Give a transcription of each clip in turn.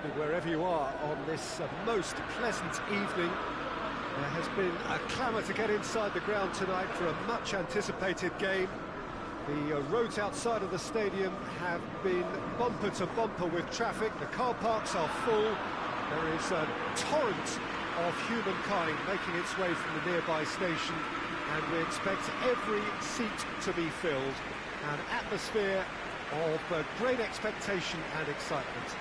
evening, wherever you are on this most pleasant evening. There has been a clamour to get inside the ground tonight for a much-anticipated game. The roads outside of the stadium have been bumper to bumper with traffic. The car parks are full. There is a torrent of humankind making its way from the nearby station, and we expect every seat to be filled. An atmosphere of great expectation and excitement.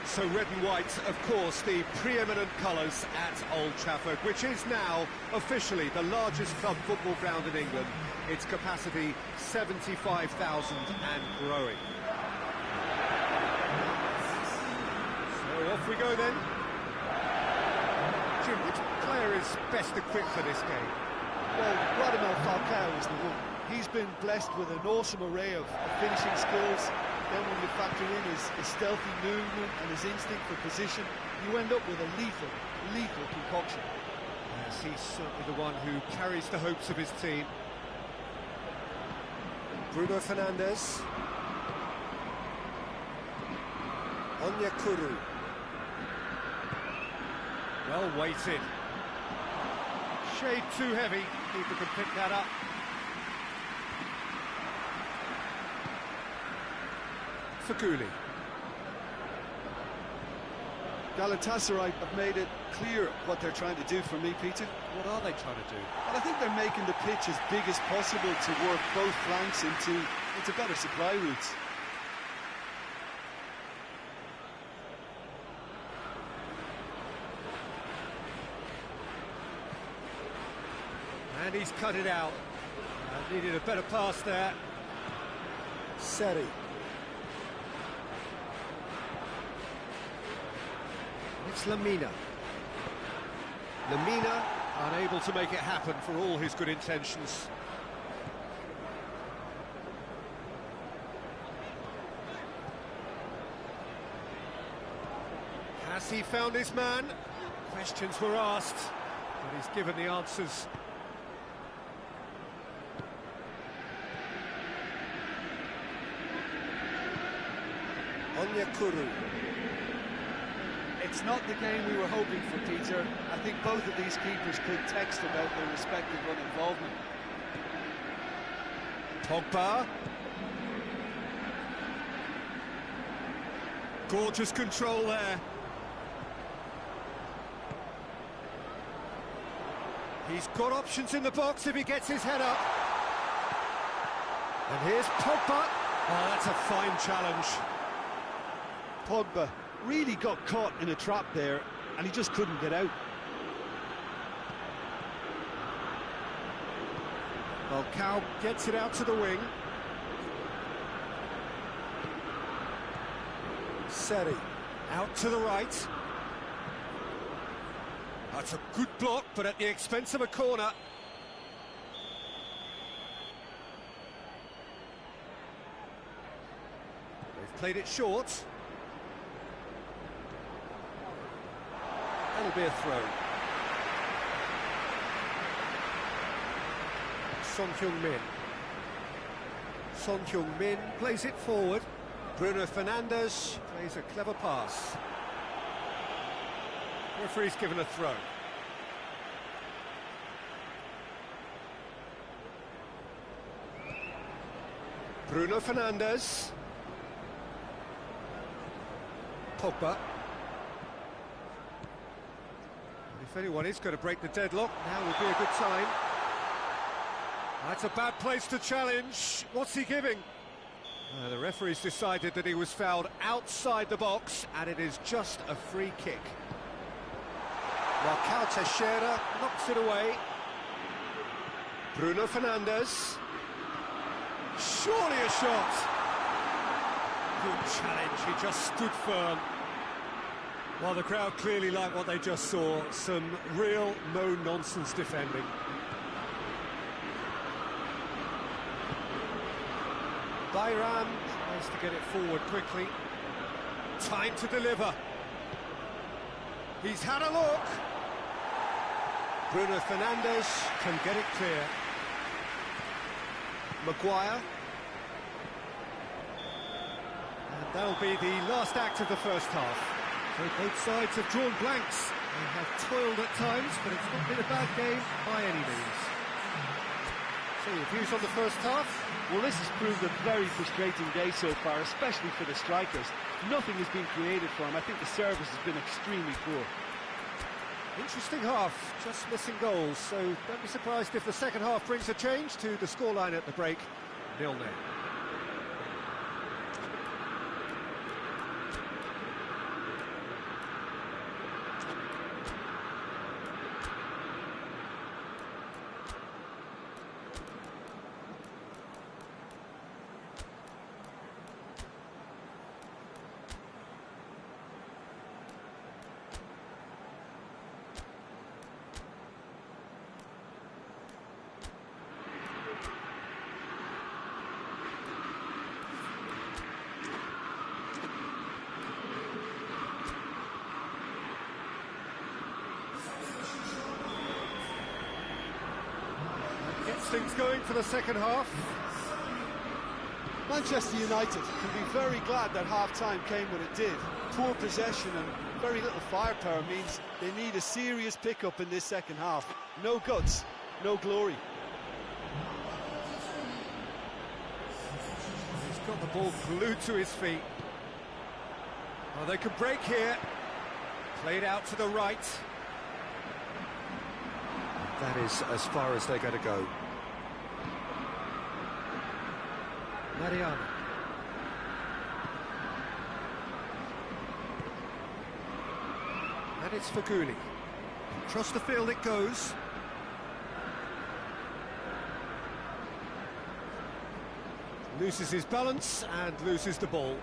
So red and white, of course, the preeminent colours at Old Trafford, which is now officially the largest club football ground in England. Its capacity 75,000 and growing. So off we go then. Jim, which player is best equipped for this game? Well, Radamel Falcao is the one. He's been blessed with an awesome array of finishing skills. Then when you factor in his stealthy movement and his instinct for position, you end up with a lethal concoction. Yes, he's certainly the one who carries the hopes of his team. Bruno Fernandes. Onyekuru. Well weighted. Shade too heavy. Keeper can pick that up. Feghouli. Galatasaray have made it clear what they're trying to do for me, Peter. What are they trying to do? Well, I think they're making the pitch as big as possible to work both flanks into better supply routes. And he's cut it out. Needed a better pass there. Seri. It's Lamina. Lamina unable to make it happen for all his good intentions. Has he found his man? Questions were asked, but he's given the answers. Onyekuru. It's not the game we were hoping for, Peter. I think both of these keepers could text about their respective run involvement. Pogba. Gorgeous control there. He's got options in the box if he gets his head up. And here's Pogba. Oh, that's a fine challenge. Pogba really got caught in a trap there, and he just couldn't get out. Falcao gets it out to the wing. Seri out to the right. That's a good block, but at the expense of a corner. They've played it short. That'll be a throw. Son Heung-min. Son Heung-min plays it forward. Bruno Fernandes plays a clever pass. Referee's given a throw. Bruno Fernandes. Pogba. If anyone is going to break the deadlock, now would be a good time. That's a bad place to challenge. What's he giving? The referee's decided that he was fouled outside the box, and it is just a free kick. João Teixeira knocks it away. Bruno Fernandes. Surely a shot. Good challenge, he just stood firm. Well, the crowd clearly liked what they just saw. Some real no-nonsense defending. Bayram tries to get it forward quickly. Time to deliver. He's had a look. Bruno Fernandes can get it clear. Maguire. And that'll be the last act of the first half. So both sides have drawn blanks. They have toiled at times, but it's not been a bad game by any means. So your views on the first half? Well, this has proved a very frustrating day so far, especially for the strikers. Nothing has been created for them. I think the service has been extremely poor. Interesting half, just missing goals, so don't be surprised if the second half brings a change to the scoreline at the break, 0-0. Things going for the second half. Manchester United can be very glad that half-time came when it did. Poor possession and very little firepower means they need a serious pickup in this second half. No guts, no glory. He's got the ball glued to his feet. Oh, they can break here. Played out to the right. That is as far as they're going to go. Mariano. And it's Feghouli. Across the field it goes. Loses his balance and loses the ball.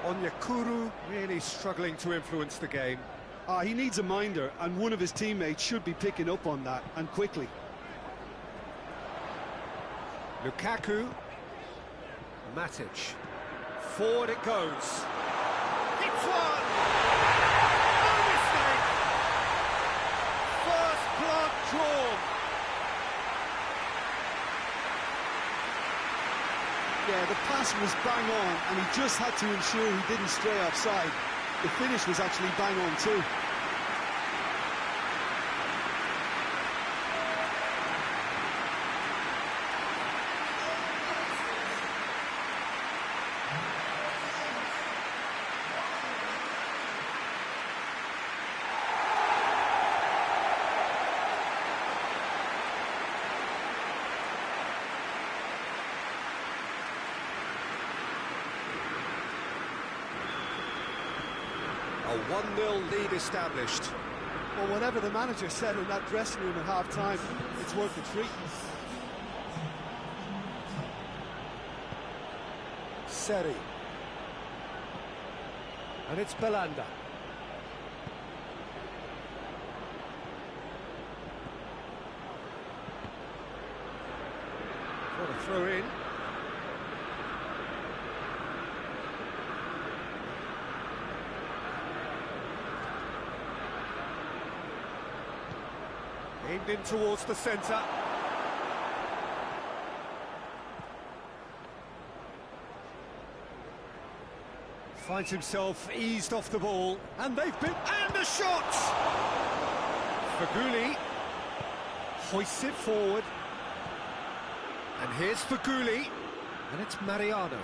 Onyekuru really struggling to influence the game. He needs a minder, and one of his teammates should be picking up on that, and quickly. Lukaku. Matic. Forward it goes. It's one! No mistake! First blood drawn. Yeah, the pass was bang on, and he just had to ensure he didn't stray offside. The finish was actually bang on too. A 1-0 lead established. Well, whatever the manager said in that dressing room at half-time, it's worth the treat. Seri. And it's Belanda. What a throw in. Aimed in towards the centre. Finds himself eased off the ball, and they've been... And the shot! Feghouli hoists it forward. And here's Feghouli, and it's Mariano.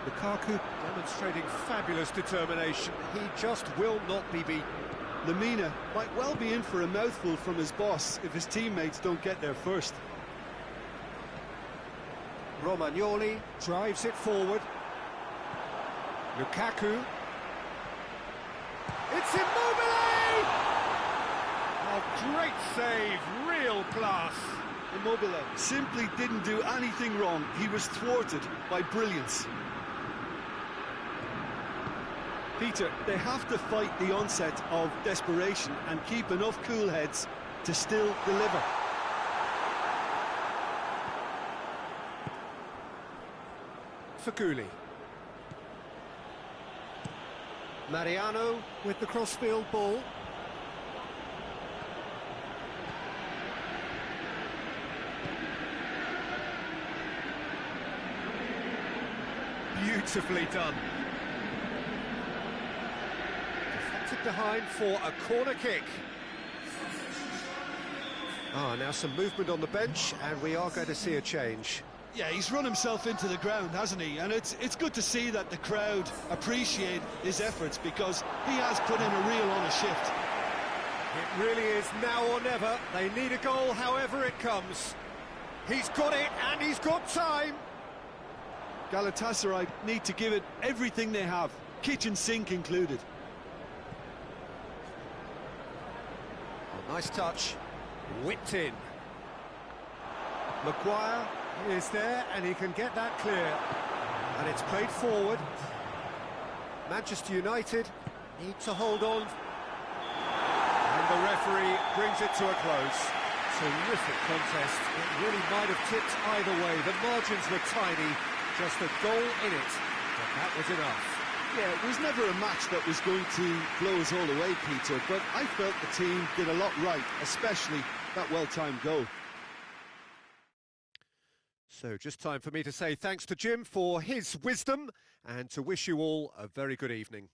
Lukaku demonstrating fabulous determination. He just will not be beaten. Lemina might well be in for a mouthful from his boss if his teammates don't get there first. Romagnoli drives it forward. Lukaku. It's Immobile! Oh, great save, real class. Immobile simply didn't do anything wrong. He was thwarted by brilliance. Peter, they have to fight the onset of desperation and keep enough cool heads to still deliver. Feghouli. Mariano with the crossfield ball. Beautifully done. Deflected behind for a corner kick. Now some movement on the bench, and we are going to see a change. Yeah, he's run himself into the ground, hasn't he? And it's good to see that the crowd appreciate his efforts, because he has put in a real honest shift. It really is now or never. They need a goal however it comes. He's got it, and he's got time. Galatasaray need to give it everything they have, kitchen sink included. Oh, nice touch. Whipped in. Maguire is there, and he can get that clear. And it's played forward. Manchester United need to hold on. And the referee brings it to a close. Terrific contest. It really might have tipped either way. The margins were tiny, just a goal in it. But that was enough. Yeah, it was never a match that was going to blow us all away, Peter, but I felt the team did a lot right, especially that well-timed goal. So just time for me to say thanks to Jim for his wisdom, and to wish you all a very good evening.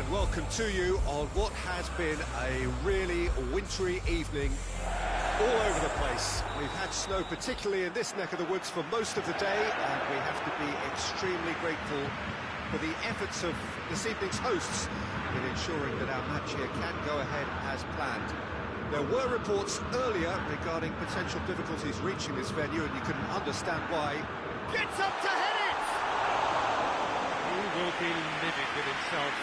and welcome to you on what has been a really wintry evening all over the place. We've had snow, particularly in this neck of the woods, for most of the day, and we have to be extremely grateful for the efforts of this evening's hosts in ensuring that our match here can go ahead as planned. There were reports earlier regarding potential difficulties reaching this venue, and you can understand why. Gets up to head it! He will be livid with himself.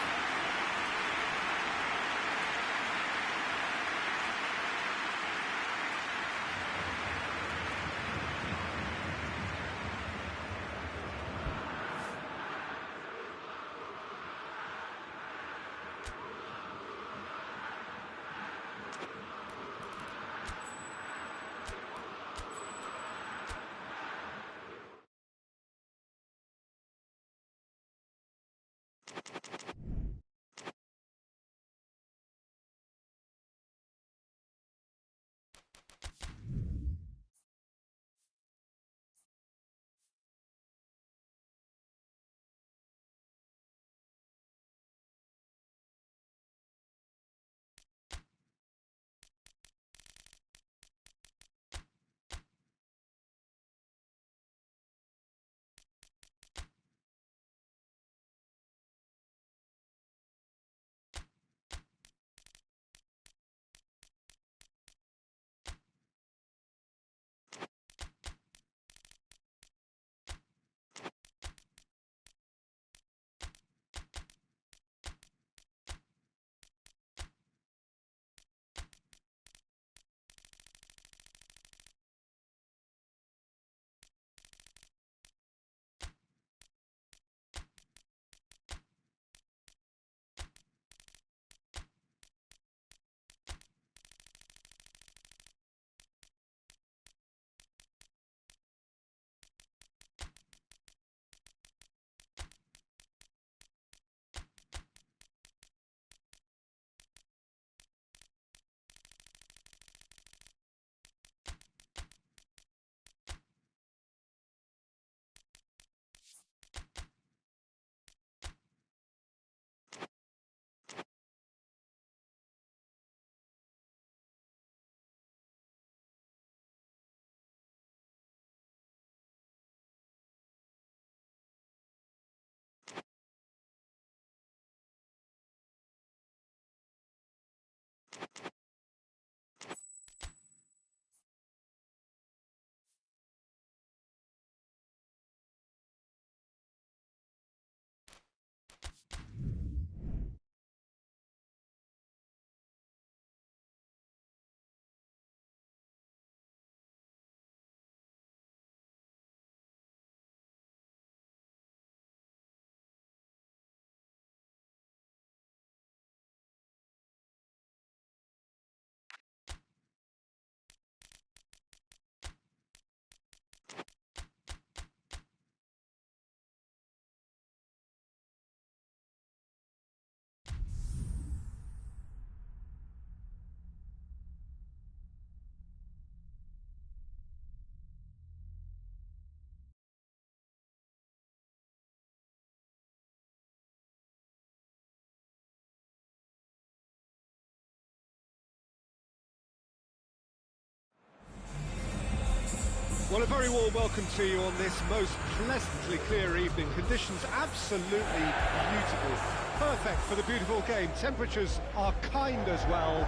Well, a very warm welcome to you on this most pleasantly clear evening. Conditions absolutely beautiful. Perfect for the beautiful game. Temperatures are kind as well.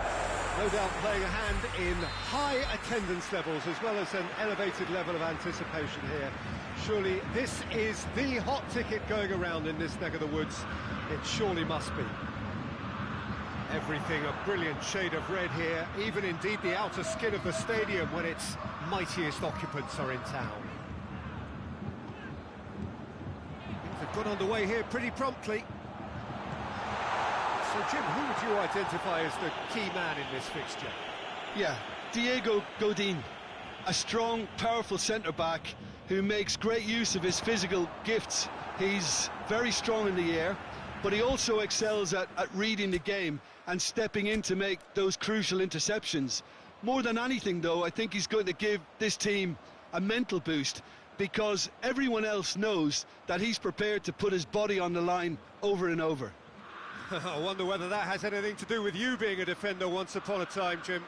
No doubt playing a hand in high attendance levels as well as an elevated level of anticipation here. Surely this is the hot ticket going around in this neck of the woods. It surely must be. Everything a brilliant shade of red here, even indeed the outer skin of the stadium when its mightiest occupants are in town. Things have got underway here pretty promptly. So, Jim, who would you identify as the key man in this fixture? Yeah, Diego Godin, a strong, powerful centre-back who makes great use of his physical gifts. He's very strong in the air, but he also excels at reading the game and stepping in to make those crucial interceptions. More than anything, though, I think he's going to give this team a mental boost, because everyone else knows that he's prepared to put his body on the line over and over. I wonder whether that has anything to do with you being a defender once upon a time, Jim.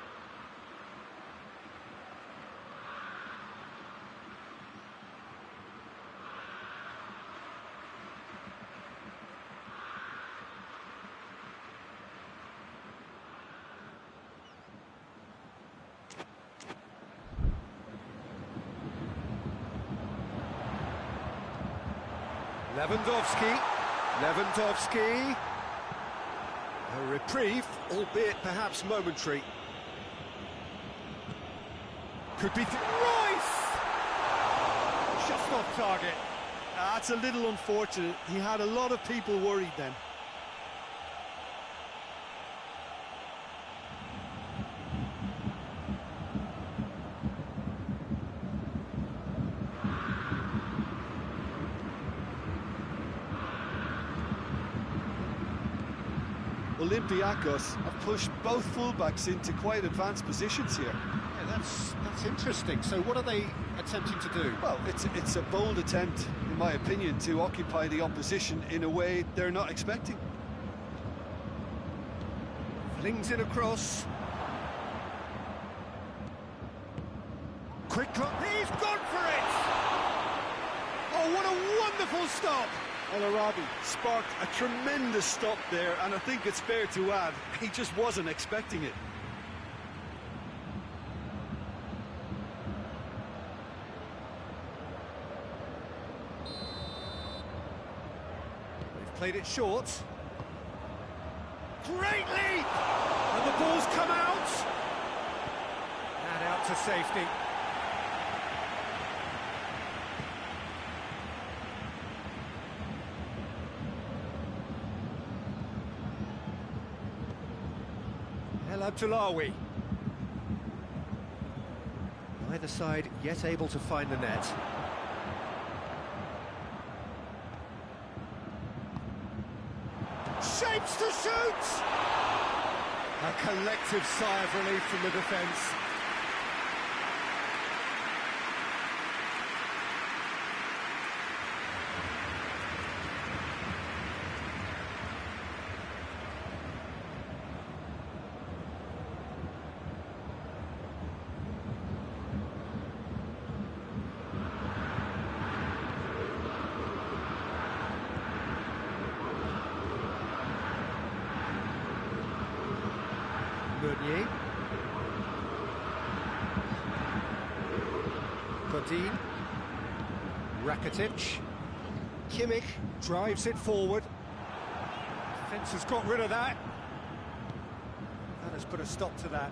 Lewandowski. A reprieve, albeit perhaps momentary. Could be... Royce! Just off target. That's a little unfortunate. He had a lot of people worried then. Olympiacos have pushed both fullbacks into quite advanced positions here. Yeah, that's interesting. So what are they attempting to do? Well, it's a bold attempt, in my opinion, to occupy the opposition in a way they're not expecting. Flings it across. Quick look. He's gone for it! Oh, what a wonderful stop! El Arabi sparked a tremendous stop there, and I think it's fair to add, he just wasn't expecting it. They've played it short. Great leap! And the ball's come out! And out to safety. El Abdullawi. Neither side yet able to find the net. Shapes to shoot! A collective sigh of relief from the defence. Meunier. Godin. Rakitic. Kimmich drives it forward. Defence has got rid of that. That has put a stop to that.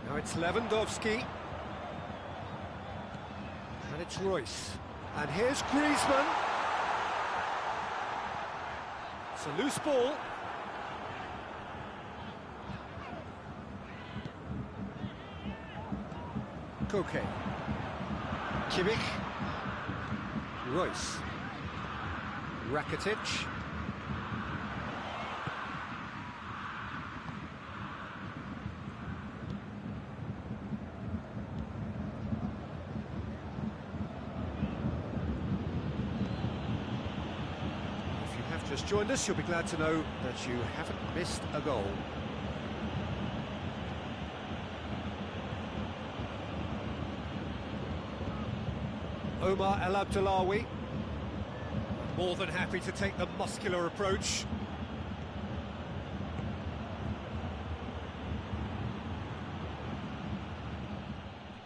Now it's Lewandowski. And it's Royce. And here's Griezmann. It's a loose ball. Koke. Kimmich. Royce. Rakitic. Just joined us, you'll be glad to know that you haven't missed a goal. Omar El Abdullawi, more than happy to take the muscular approach.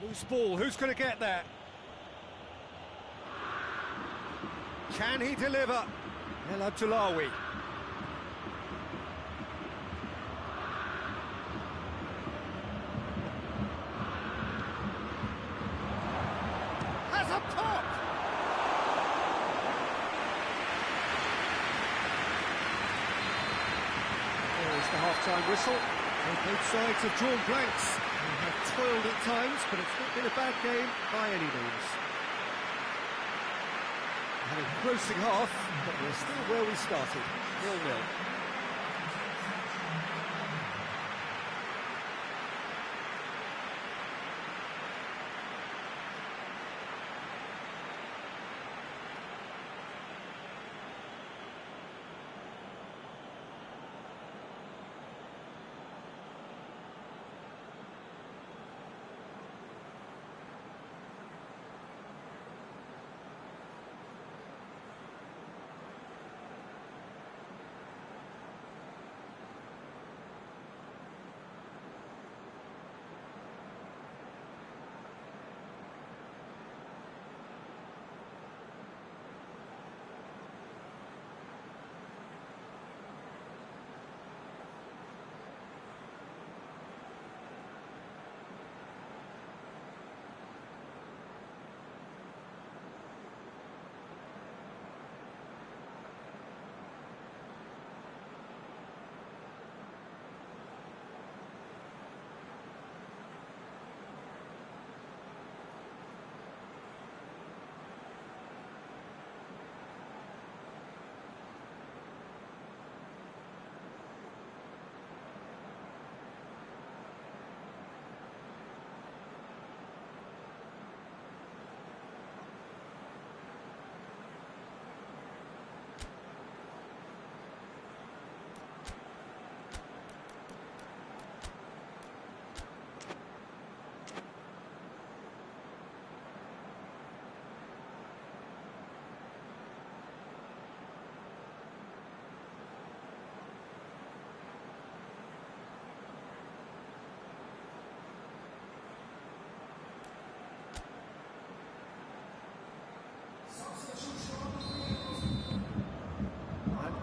Loose ball, who's going to get there? Can he deliver? El Abdullawi. Has a pop! There is the half-time whistle. And both sides have drawn blanks. They have toiled at times, but it's not been a bad game by any means. Had a grossing half, but we're still where we started, 0-0.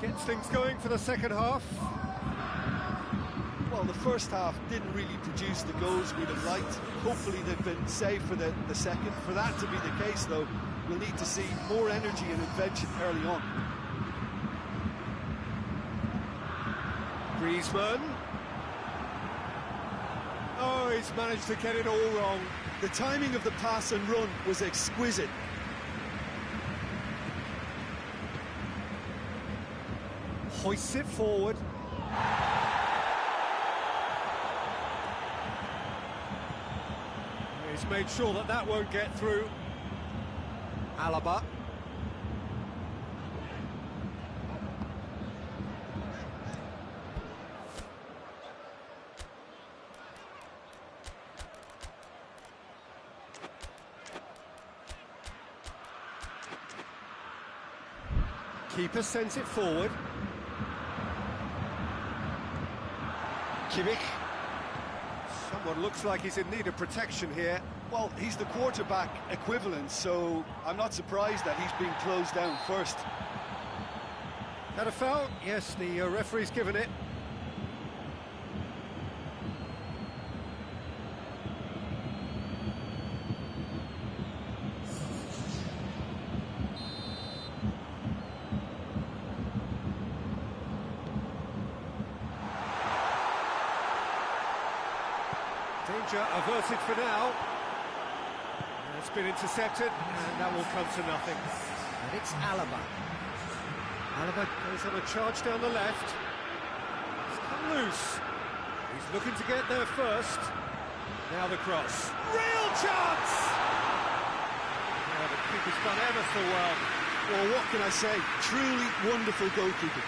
Gets things going for the second half. Well, the first half didn't really produce the goals we'd have liked. Hopefully they've been saved for the second. For that to be the case, though, we'll need to see more energy and invention early on. Griezmann. Oh, he's managed to get it all wrong. The timing of the pass and run was exquisite. Hoists it forward. He's made sure that that won't get through. Alaba. Keeper sends it forward. Kimmich. Someone looks like he's in need of protection here. Well, he's the quarterback equivalent, so I'm not surprised that he's being closed down first. That a foul? Yes, the referee's given it. Danger averted for now. It's been intercepted, and that will come to nothing. And it's Alaba. Alaba goes on a charge down the left. He's come loose. He's looking to get there first. Now the cross. Real chance! Yeah, the keeper's done ever so well. Well, what can I say? Truly wonderful goalkeeping.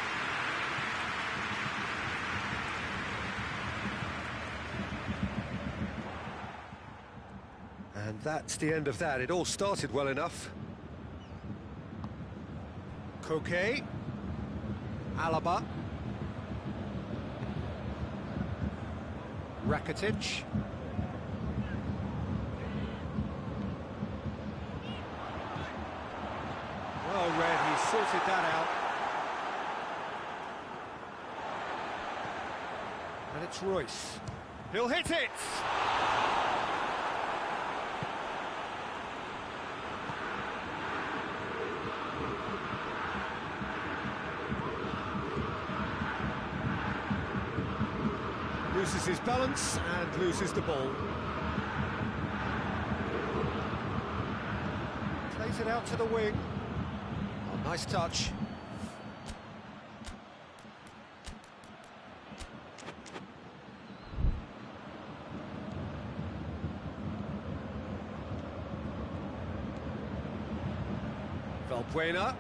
And that's the end of that. It all started well enough. Koke. Alaba. Rakitic. Well read, he sorted that out. And it's Royce. He'll hit it! Loses his balance and loses the ball. Plays it out to the wing. Oh, nice touch. Valbuena.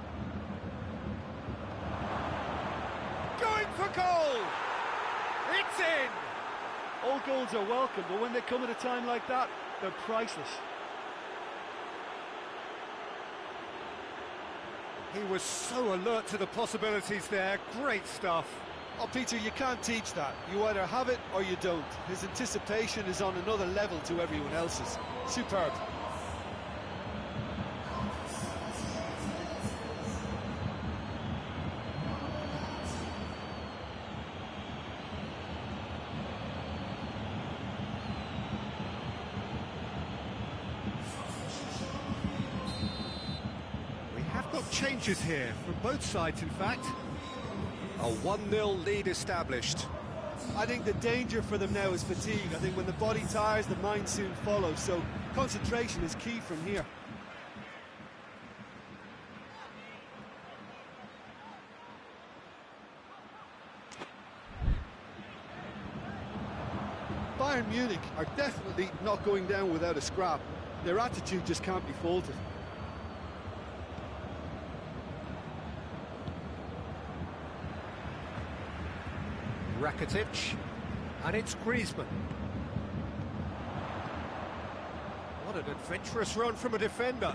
Going for goal! It's in! All goals are welcome, but when they come at a time like that, they're priceless. He was so alert to the possibilities there. Great stuff. Oh, Peter, you can't teach that. You either have it or you don't. His anticipation is on another level to everyone else's. Superb. Changes here from both sides, in fact. A 1-0 lead established. I think the danger for them now is fatigue. I think when the body tires, the mind soon follows, so concentration is key from here. Bayern Munich are definitely not going down without a scrap. Their attitude just can't be faulted. Rakitic, and it's Griezmann. What an adventurous run from a defender.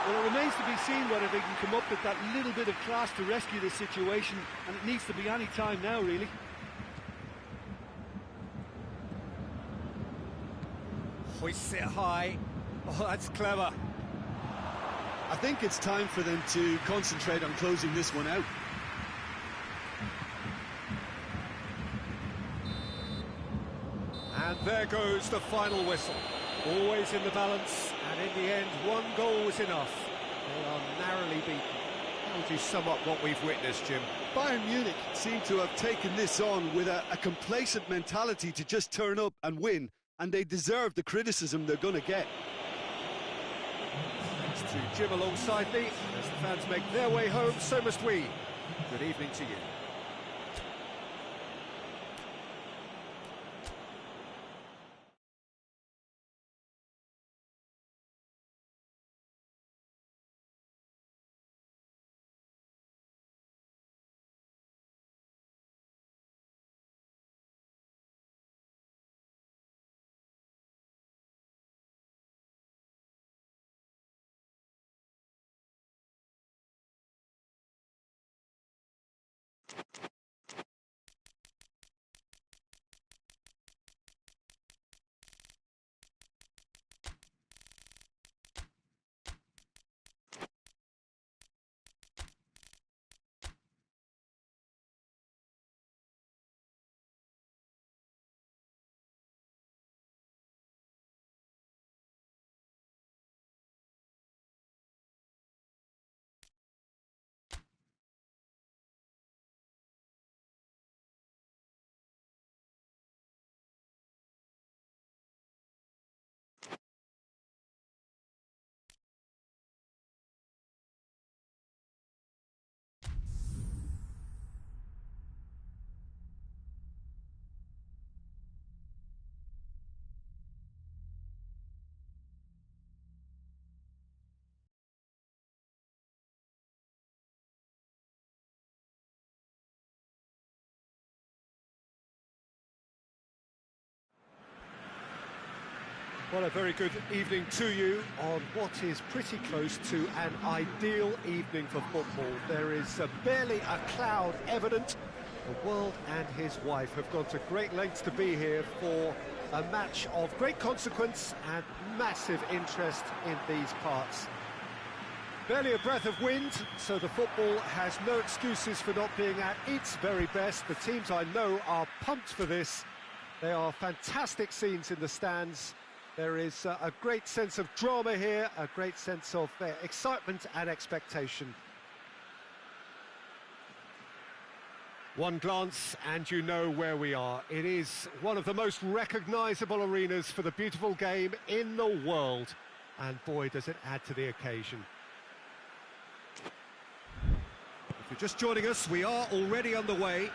Well, it remains to be seen whether they can come up with that little bit of class to rescue this situation, and it needs to be any time now, really. Hoists it high. Oh, that's clever. I think it's time for them to concentrate on closing this one out. And there goes the final whistle. Always in the balance, and in the end, one goal was enough. They are narrowly beaten. How would you sum up what we've witnessed, Jim? Bayern Munich seem to have taken this on with a complacent mentality to just turn up and win, and they deserve the criticism they're going to get. Thanks to Jim alongside me. As the fans make their way home, so must we. Good evening to you. Well, a very good evening to you on what is pretty close to an ideal evening for football. There is barely a cloud evident. The world and his wife have gone to great lengths to be here for a match of great consequence and massive interest in these parts. Barely a breath of wind, so the football has no excuses for not being at its very best. The teams I know are pumped for this. There are fantastic scenes in the stands. There is a great sense of drama here, a great sense of excitement and expectation. One glance and you know where we are. It is one of the most recognisable arenas for the beautiful game in the world. And boy, does it add to the occasion. If you're just joining us, we are already underway.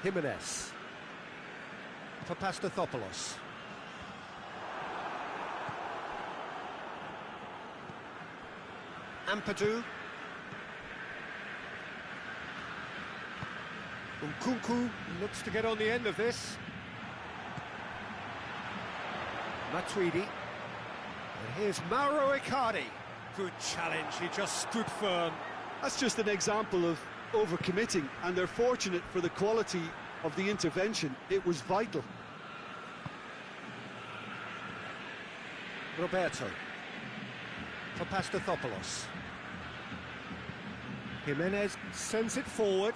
Jimenez. For Pastathopoulos. Ampadu. Nkunku looks to get on the end of this. Matuidi. And here's Mauro Icardi. Good challenge, he just stood firm. That's just an example of overcommitting, and they're fortunate for the quality of the intervention. It was vital. Roberto for Pastathopoulos. Jimenez sends it forward.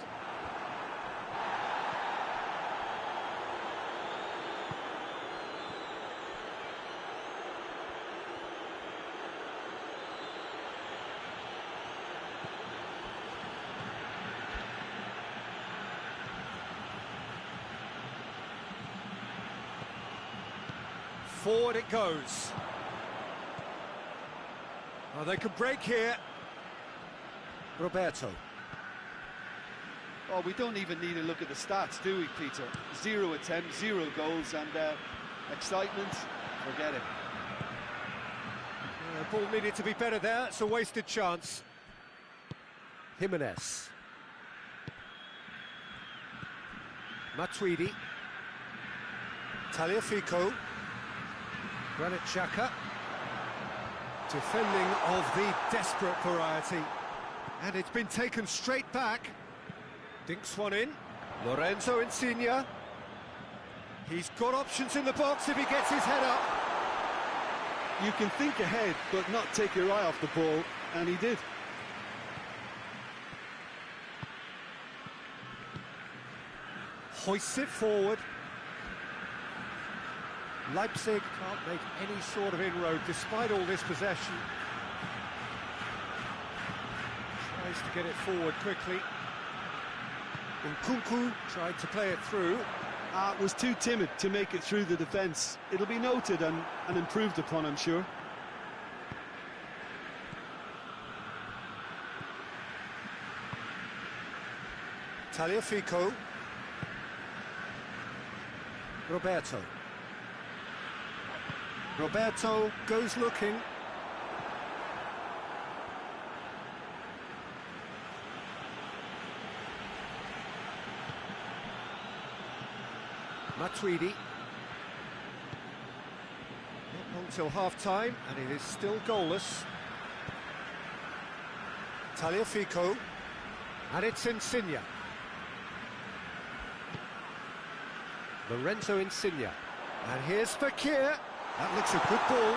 Forward it goes. Oh, they could break here. Roberto. Oh, we don't even need to look at the stats, do we, Peter? 0 attempts, 0 goals, and excitement, forget it. The ball needed to be better there. It's a wasted chance. Jimenez. Matuidi. Tagliafico. Granit Xhaka. Defending of the desperate variety. And it's been taken straight back. Dinks one in. Lorenzo Insigne. He's got options in the box if he gets his head up. You can think ahead, but not take your eye off the ball, and he did. Hoists it forward. Leipzig can't make any sort of inroad despite all this possession. Tries to get it forward quickly. Nkunku tried to play it through. Was too timid to make it through the defence. It'll be noted and improved upon, I'm sure. Tagliafico. Roberto goes looking. Matuidi. Not long till half-time, and it is still goalless. Tagliafico. And it's Insigne. Lorenzo Insigne. And here's Fekir. That looks a good ball.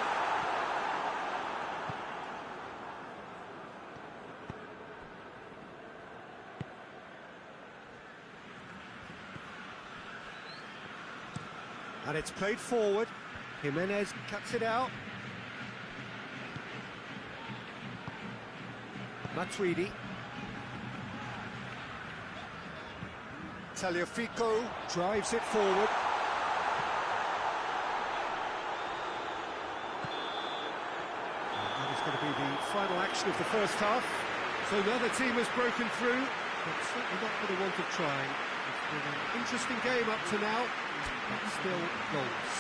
And it's played forward. Jimenez cuts it out. Matuidi. Tagliafico drives it forward. And that is going to be the final action of the first half. So now the team has broken through, but certainly not for the want of trying. It's been an interesting game up to now, but still goals.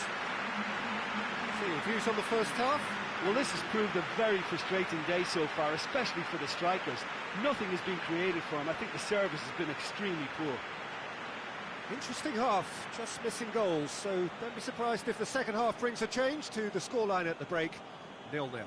So your views on the first half? Well, this has proved a very frustrating day so far, especially for the strikers. Nothing has been created for them. I think the service has been extremely poor. Interesting half, just missing goals, so don't be surprised if the second half brings a change to the scoreline at the break, 0-0.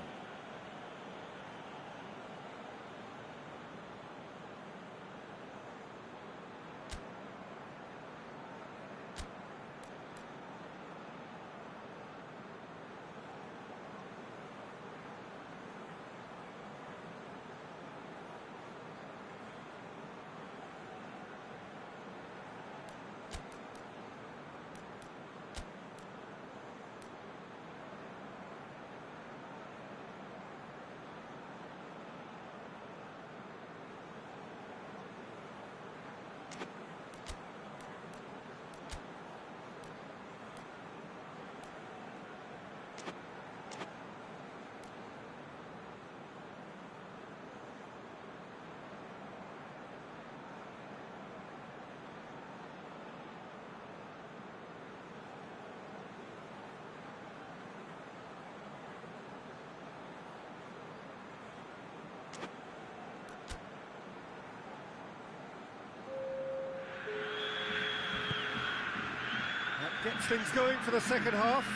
Gets things going for the second half.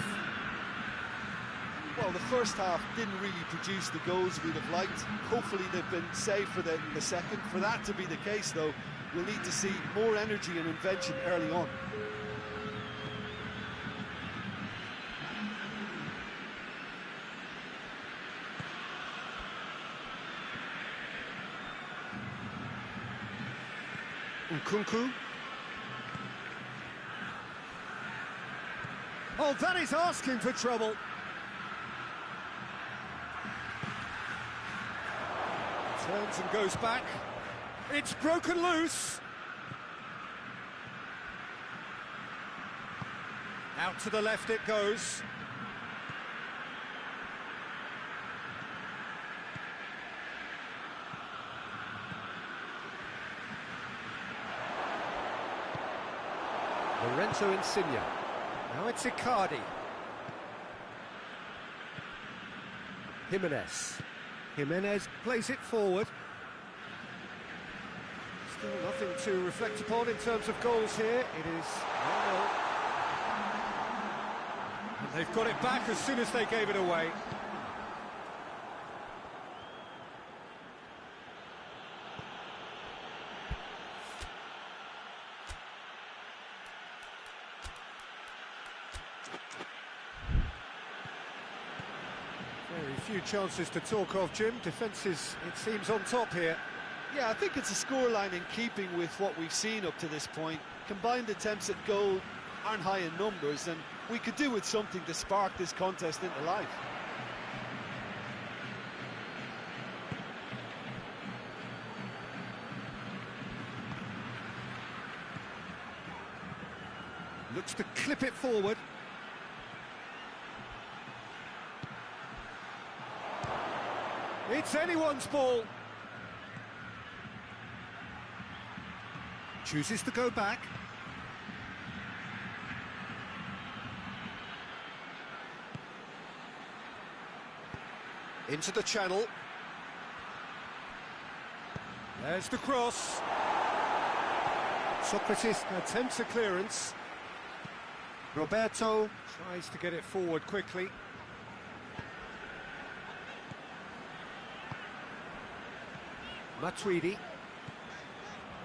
Well, the first half didn't really produce the goals we'd have liked. Hopefully they've been saved for the second. For that to be the case, though, we'll need to see more energy and invention early on. Nkunku. Oh, that is asking for trouble. Turns and goes back. It's broken loose. Out to the left it goes. Lorenzo Insigne. Now it's Icardi. Jimenez plays it forward. Still nothing to reflect upon in terms of goals here. It is 1-0. And they've got it back as soon as they gave it away. Very few chances to talk of, Jim. Defence is, it seems, on top here. Yeah, I think it's a scoreline in keeping with what we've seen up to this point. Combined attempts at goal aren't high in numbers, and we could do with something to spark this contest into life. Looks to clip it forward. It's anyone's ball. Chooses to go back. Into the channel. There's the cross. Socrates attempts a clearance. Roberto tries to get it forward quickly. Matuidi.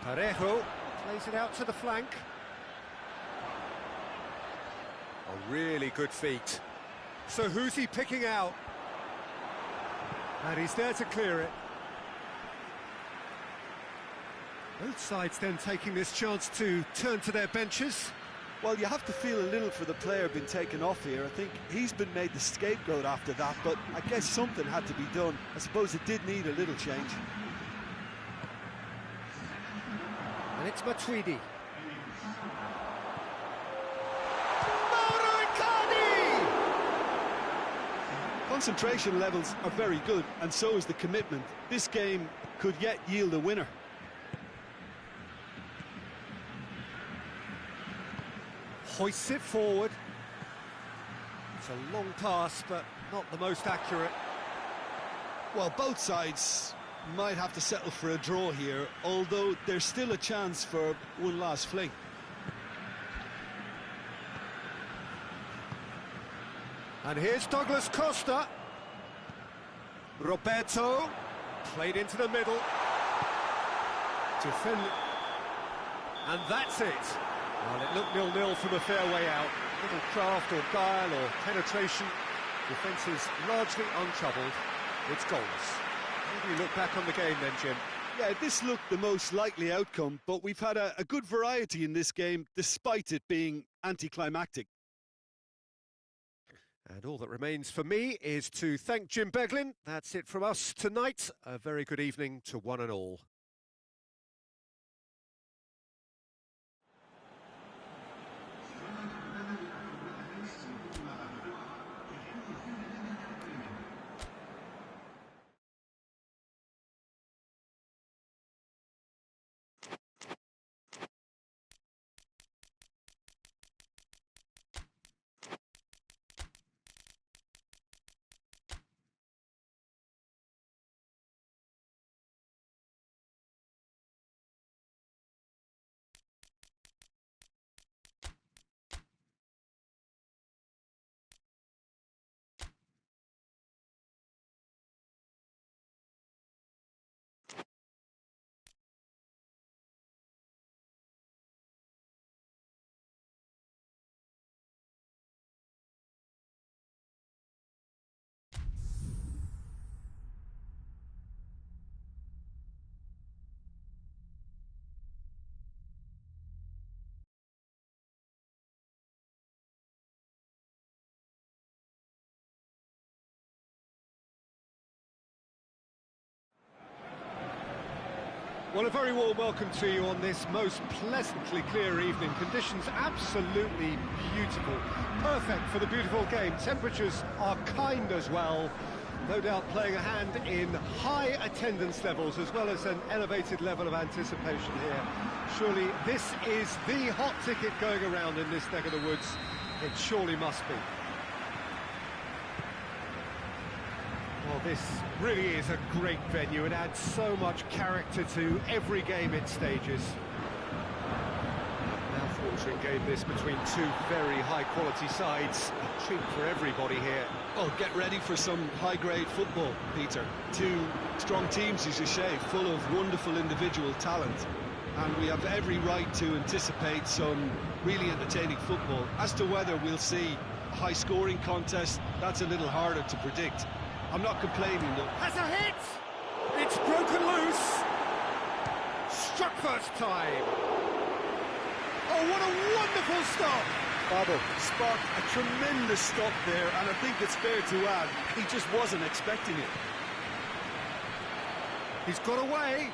Parejo plays it out to the flank. A really good feat. So who's he picking out? And he's there to clear it. Both sides then taking this chance to turn to their benches. Well, you have to feel a little for the player being taken off here. I think he's been made the scapegoat after that, but I guess something had to be done. I suppose it did need a little change. And it's Matuidi. Concentration levels are very good, and so is the commitment. This game could yet yield a winner. Hoists it forward. It's a long pass, but not the most accurate. Well, both sides might have to settle for a draw here, although there's still a chance for one last fling. And here's Douglas Costa. Roberto, played into the middle. And that's it. Well, it looked 0-0 from a fair way out. Little craft or guile or penetration. Defence is largely untroubled. It's goals. How do you look back on the game then, Jim? Yeah, this looked the most likely outcome, but we've had a good variety in this game, despite it being anticlimactic. And all that remains for me is to thank Jim Beglin. That's it from us tonight. A very good evening to one and all. Well, a very warm welcome to you on this most pleasantly clear evening. Conditions absolutely beautiful. Perfect for the beautiful game. Temperatures are kind as well. No doubt playing a hand in high attendance levels as well as an elevated level of anticipation here. Surely this is the hot ticket going around in this neck of the woods. It surely must be. Well, this really is a great venue. It adds so much character to every game it stages. Now, fortunate game this between two very high-quality sides. A treat for everybody here. Oh, get ready for some high-grade football, Peter. Two strong teams, as you say, full of wonderful individual talent. And we have every right to anticipate some really entertaining football. As to whether we'll see a high-scoring contest, that's a little harder to predict. I'm not complaining, though. Has a hit! It's broken loose! struck first time. Oh, what a wonderful stop! Babel sparked a tremendous stop there, and I think it's fair to add, he just wasn't expecting it. He's got away.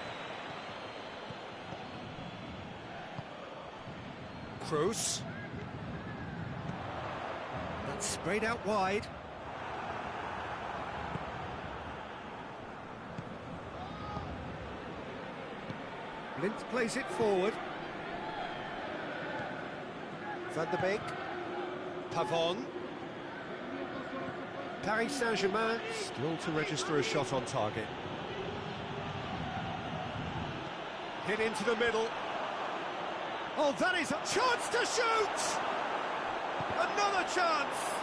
Kroos. That's sprayed out wide. Blind plays it forward. Van der Beek. Pavon. Paris Saint-Germain still to register a shot on target. Hit into the middle. Oh, that is a chance to shoot! Another chance!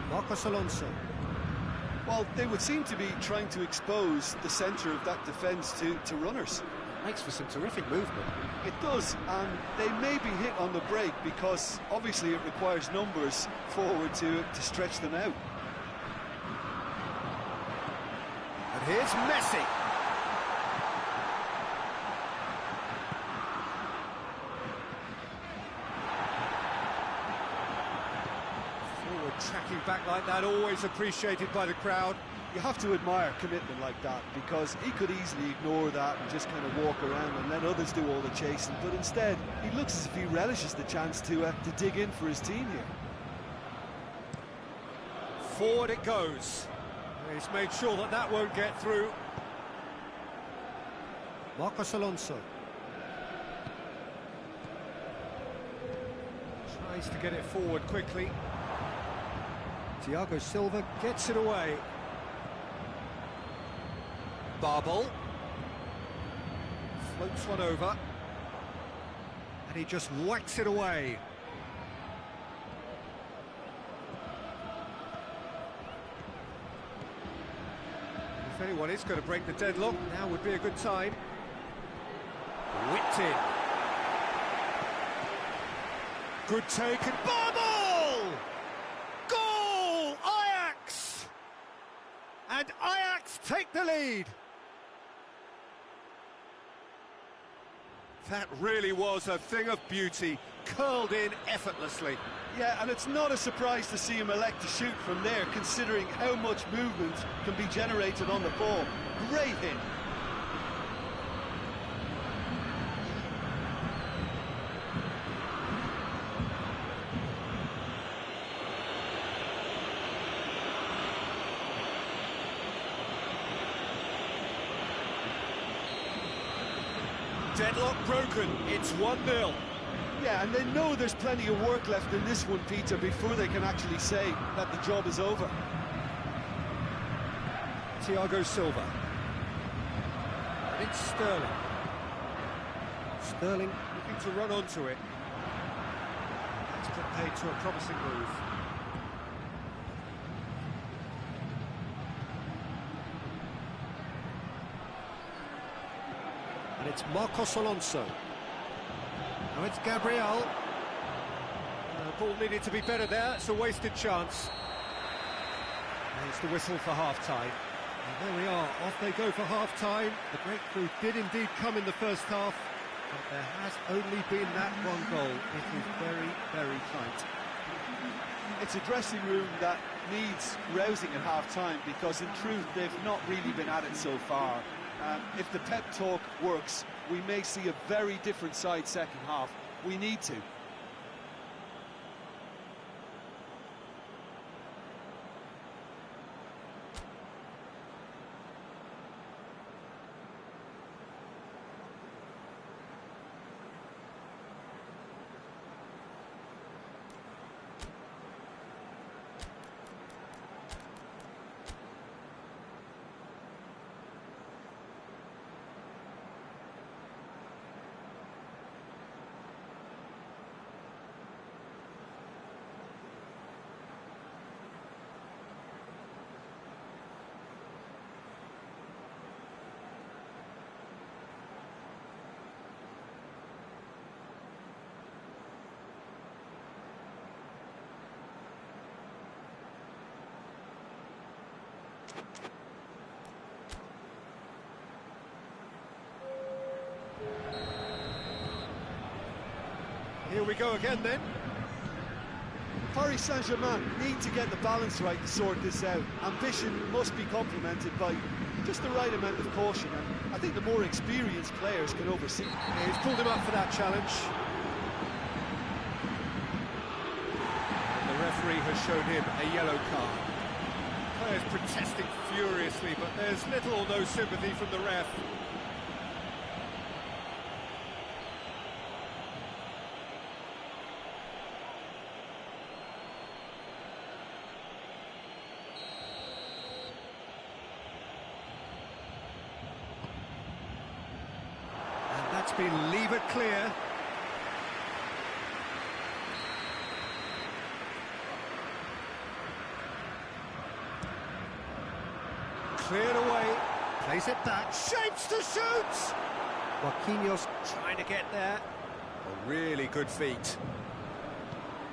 Marcos Alonso. Well, they would seem to be trying to expose the centre of that defence to runners. Makes for some terrific movement. It does, and they may be hit on the break because obviously it requires numbers forward to stretch them out. And here's Messi. Forward tracking back like that, always appreciated by the crowd. You have to admire commitment like that, because he could easily ignore that and just kind of walk around and let others do all the chasing, but instead he looks as if he relishes the chance to dig in for his team here. Forward it goes. He's made sure that that won't get through. Marcos Alonso. Tries to get it forward quickly. Thiago Silva gets it away. Babel. Floats one over. And he just whacks it away. If anyone is going to break the deadlock, now would be a good time. Whipped in. Good take and Babel! Goal! Ajax! And Ajax take the lead. That really was a thing of beauty, curled in effortlessly. Yeah, and it's not a surprise to see him elect to shoot from there, considering how much movement can be generated on the ball. Great hit. Deadlock broken, it's 1-0. Yeah, and they know there's plenty of work left in this one, Peter, before they can actually say that the job is over. Thiago Silva. And it's Sterling. Sterling looking to run onto it. It's put paid to a promising move. And it's Marcos Alonso. Now it's Gabriel. Ball needed to be better there, it's a wasted chance. There's the whistle for half-time. And there we are, off they go for half-time. The breakthrough did indeed come in the first half, but there has only been that one goal. It is very, very tight. It's a dressing room that needs rousing at half-time, because in truth they've not really been at it so far. If the pep talk works, we may see a very different side second half. We need to. Here we go again then. Paris Saint-Germain need to get the balance right to sort this out. Ambition must be complemented by just the right amount of caution, and I think the more experienced players can oversee. He's pulled him up for that challenge. And the referee has shown him a yellow card. Players protesting furiously, but there's little or no sympathy from the ref. That's been levered clear. Cleared away, plays it back, shapes to shoot! Marquinhos trying to get there. A really good feat.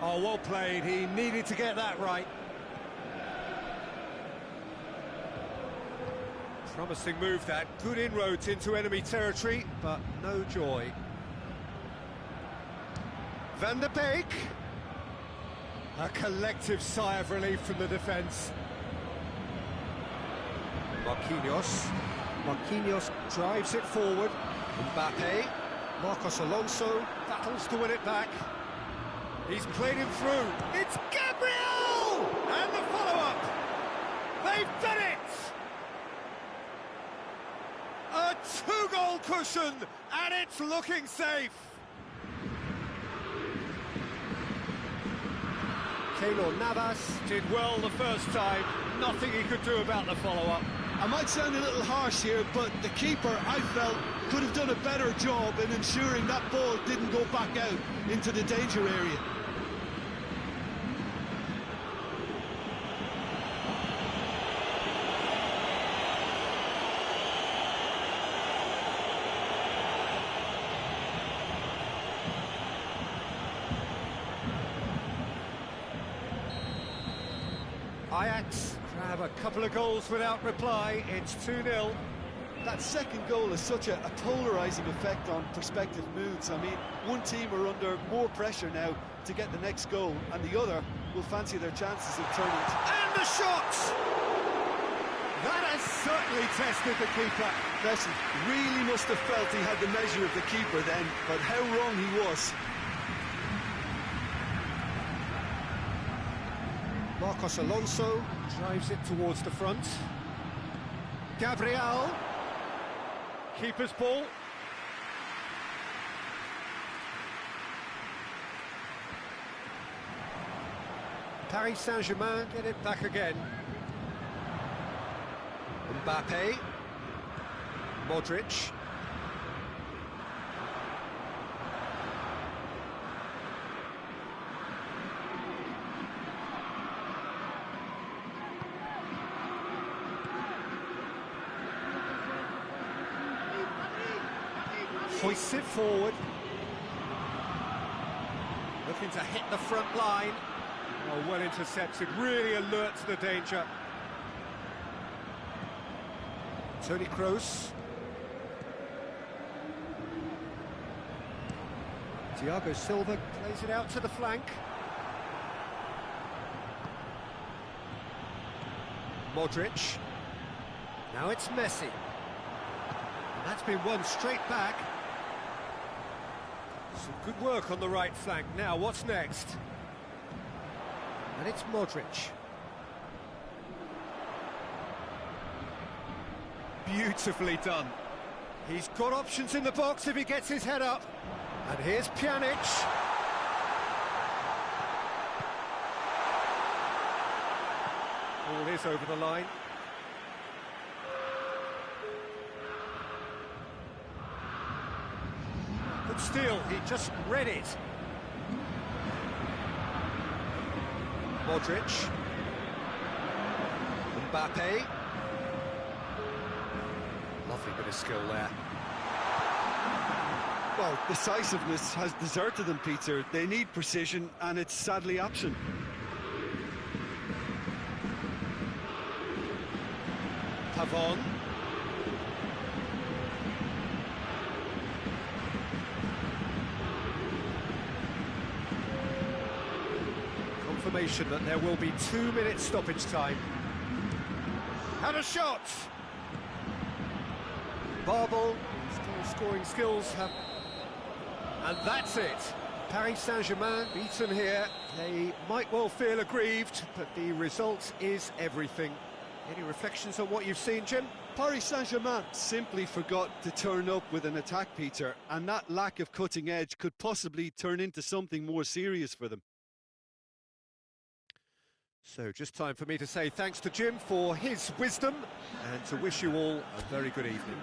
Oh, well played, he needed to get that right. Promising move that, good inroads into enemy territory, but no joy. Van der Beek. A collective sigh of relief from the defence. Marquinhos. Marquinhos drives it forward. Mbappe. Marcos Alonso battles to win it back. He's played him through. It's Gabriel! And the follow-up. They've done it! A two-goal cushion, and it's looking safe. Keylor Navas did well the first time. Nothing he could do about the follow-up. I might sound a little harsh here, but the keeper, I felt, could have done a better job in ensuring that ball didn't go back out into the danger area. Ajax grab a couple of goals without reply. It's 2-0. That second goal has such a polarising effect on prospective moods. I mean, one team are under more pressure now to get the next goal, and the other will fancy their chances of turning. And the shot! That has certainly tested the keeper. Messi really must have felt he had the measure of the keeper then, but how wrong he was. Marcos Alonso drives it towards the front. Gabriel. Keeper's ball. Paris Saint-Germain get it back again. Mbappe. Modric. Hoists it forward. Looking to hit the front line. Oh, well intercepted, really alert to the danger. Toni Kroos. Thiago Silva plays it out to the flank. Modric. Now it's Messi. And that's been won straight back. Some good work on the right flank. Now, what's next? And it's Modric. Beautifully done. He's got options in the box if he gets his head up. And here's Pjanic. Ball is over the line. But still, he just read it. Modric. Mbappe. Lovely bit of skill there. Well, decisiveness has deserted them, Peter. They need precision, and it's sadly absent. Pavon. Confirmation that there will be 2 minutes stoppage time. And a shot! Barbel, still scoring skills have... And that's it. Paris Saint-Germain beaten here. They might well feel aggrieved, but the result is everything. Any reflections on what you've seen, Jim? Paris Saint-Germain simply forgot to turn up with an attack, Peter, and that lack of cutting edge could possibly turn into something more serious for them. So just time for me to say thanks to Jim for his wisdom and to wish you all a very good evening.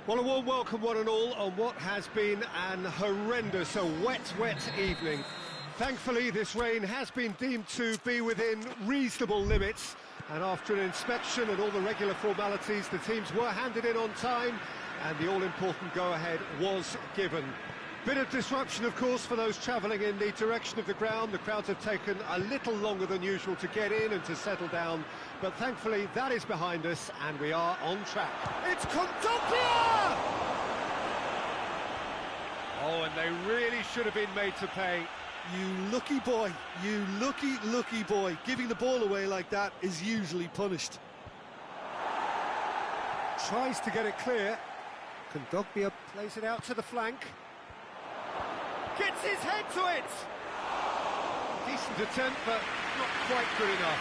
Well, a warm welcome, one and all, on what has been an horrendous, a wet evening. Thankfully, this rain has been deemed to be within reasonable limits, and after an inspection and all the regular formalities, the teams were handed in on time, and the all-important go-ahead was given. Bit of disruption, of course, for those travelling in the direction of the ground. The crowds have taken a little longer than usual to get in and to settle down, but thankfully that is behind us and we are on track. It's Kondogbia! Oh, and they really should have been made to pay. You lucky boy, you lucky boy. Giving the ball away like that is usually punished. Tries to get it clear. Kondogbia plays it out to the flank. Gets his head to it! Decent attempt, but not quite good enough.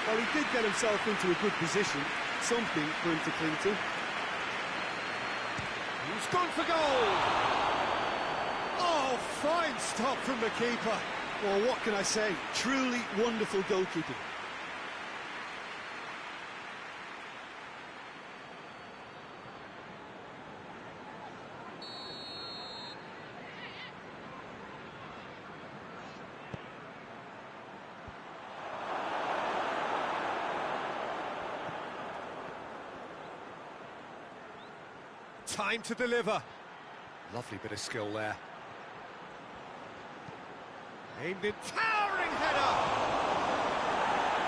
Well, he did get himself into a good position, something for him to cling to. He's gone for goal! Oh, fine stop from the keeper. Well, what can I say? Truly wonderful goalkeeping. Time to deliver. Lovely bit of skill there. Aimed in, towering header!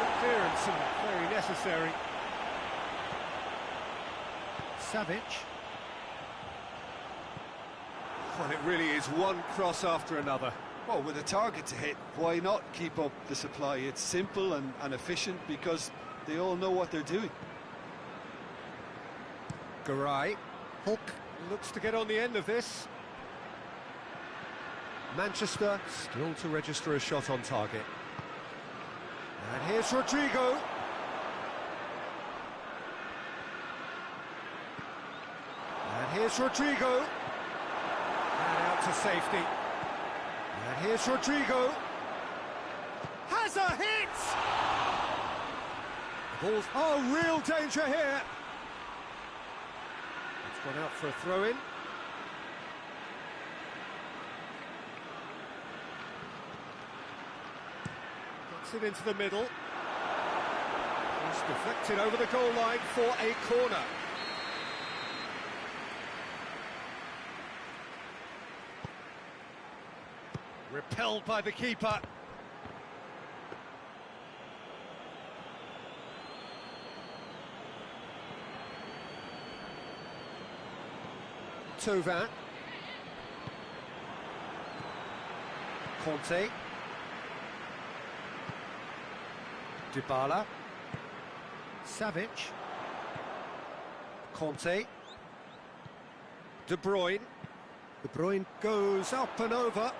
Good clearance and very necessary. Savic. Well, it really is one cross after another. Well, with a target to hit, why not keep up the supply? It's simple and efficient because they all know what they're doing. Garay. Hulk looks to get on the end of this. Manchester still to register a shot on target. And here's Rodrigo. And here's Rodrigo. And out to safety. And here's Rodrigo. Has a hit! The ball's... Oh, real danger here. It's gone out for a throw-in. Gets it into the middle. It's deflected over the goal line for a corner. Repelled by the keeper. Thauvin. Conte. Dybala. Savic. Conte. De Bruyne. De Bruyne goes up and over.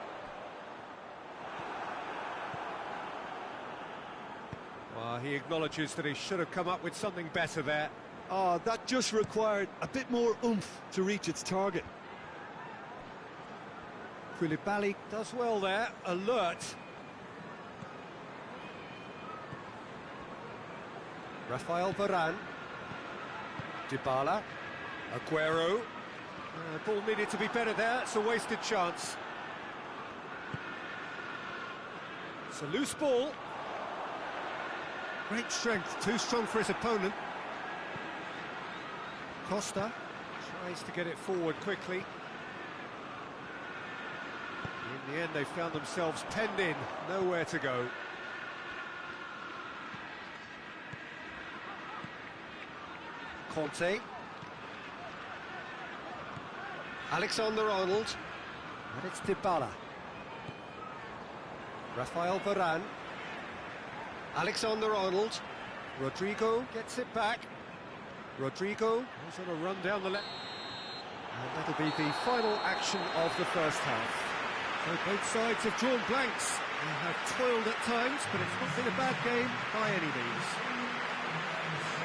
Well, he acknowledges that he should have come up with something better there. Oh, that just required a bit more oomph to reach its target. Koulibaly does well there, alert. Rafael Varane. Dybala. Aguero. Ball needed to be better there, it's a wasted chance. It's a loose ball. Great strength, too strong for his opponent. Costa tries to get it forward quickly. In the end, they found themselves penned in, nowhere to go. Conte. Alexander-Arnold. And it's Dybala. Rafael Varane. Alexander-Arnold. Rodrigo gets it back. Rodrigo goes on a run down the left. And that'll be the final action of the first half. So both sides have drawn blanks. They have toiled at times, but it's not been a bad game by any means.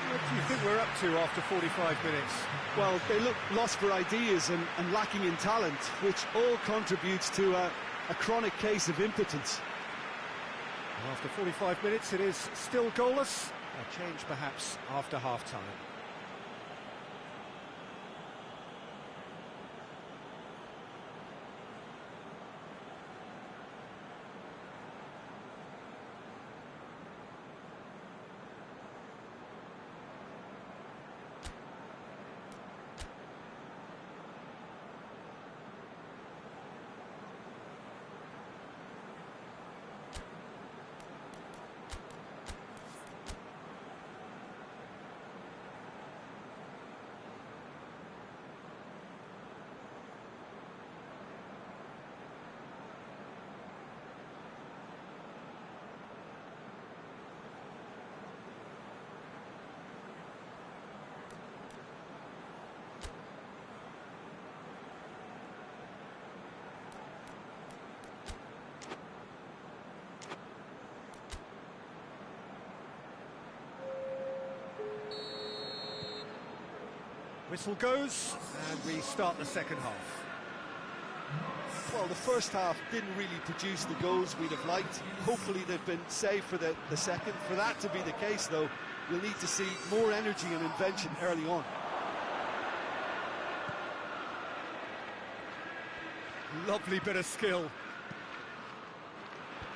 What do you think we're up to after 45 minutes? Well, they look lost for ideas and lacking in talent, which all contributes to a chronic case of impotence. After 45 minutes, it is still goalless. A change perhaps after half-time. Whistle goes, and we start the second half. Well, the first half didn't really produce the goals we'd have liked. Hopefully they've been saved for the second. For that to be the case, though, we'll need to see more energy and invention early on. Lovely bit of skill.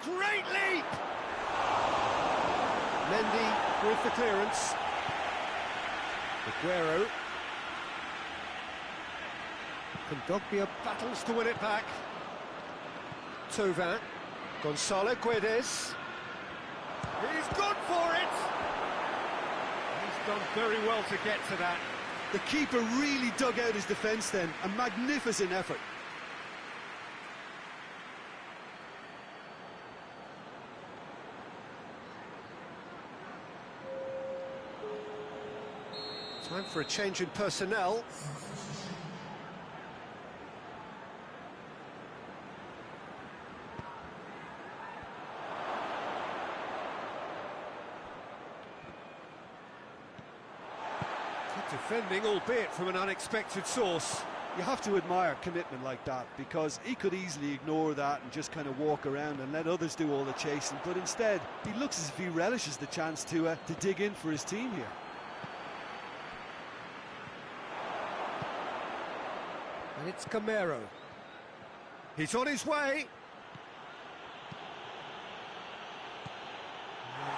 Great leap! Mendy with the clearance. Aguero. Kondogbia battles to win it back. Thauvin. Gonzalo Guedes. He's gone for it! He's done very well to get to that. The keeper really dug out his defence then. A magnificent effort. Time for a change in personnel. Good defending, albeit from an unexpected source. You have to admire commitment like that, because he could easily ignore that and just kind of walk around and let others do all the chasing, but instead he looks as if he relishes the chance to dig in for his team here. And it's Camero. He's on his way.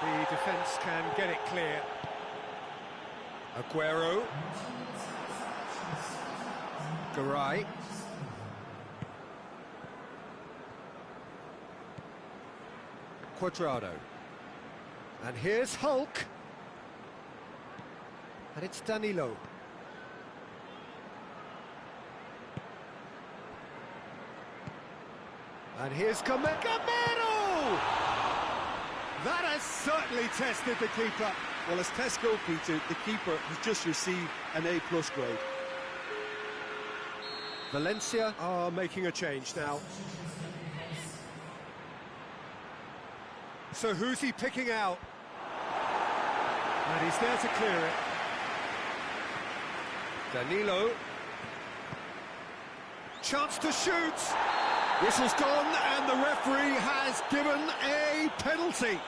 And the defence can get it clear. Aguero. Garay. Cuadrado. And here's Hulk. And it's Danilo. And here's Camero! That has certainly tested the keeper. Well, as tests go, Peter, the keeper has just received an A+ grade. Valencia are making a change now. So who's he picking out? And he's there to clear it. Danilo. Chance to shoot! Whistle's gone, and the referee has given a penalty.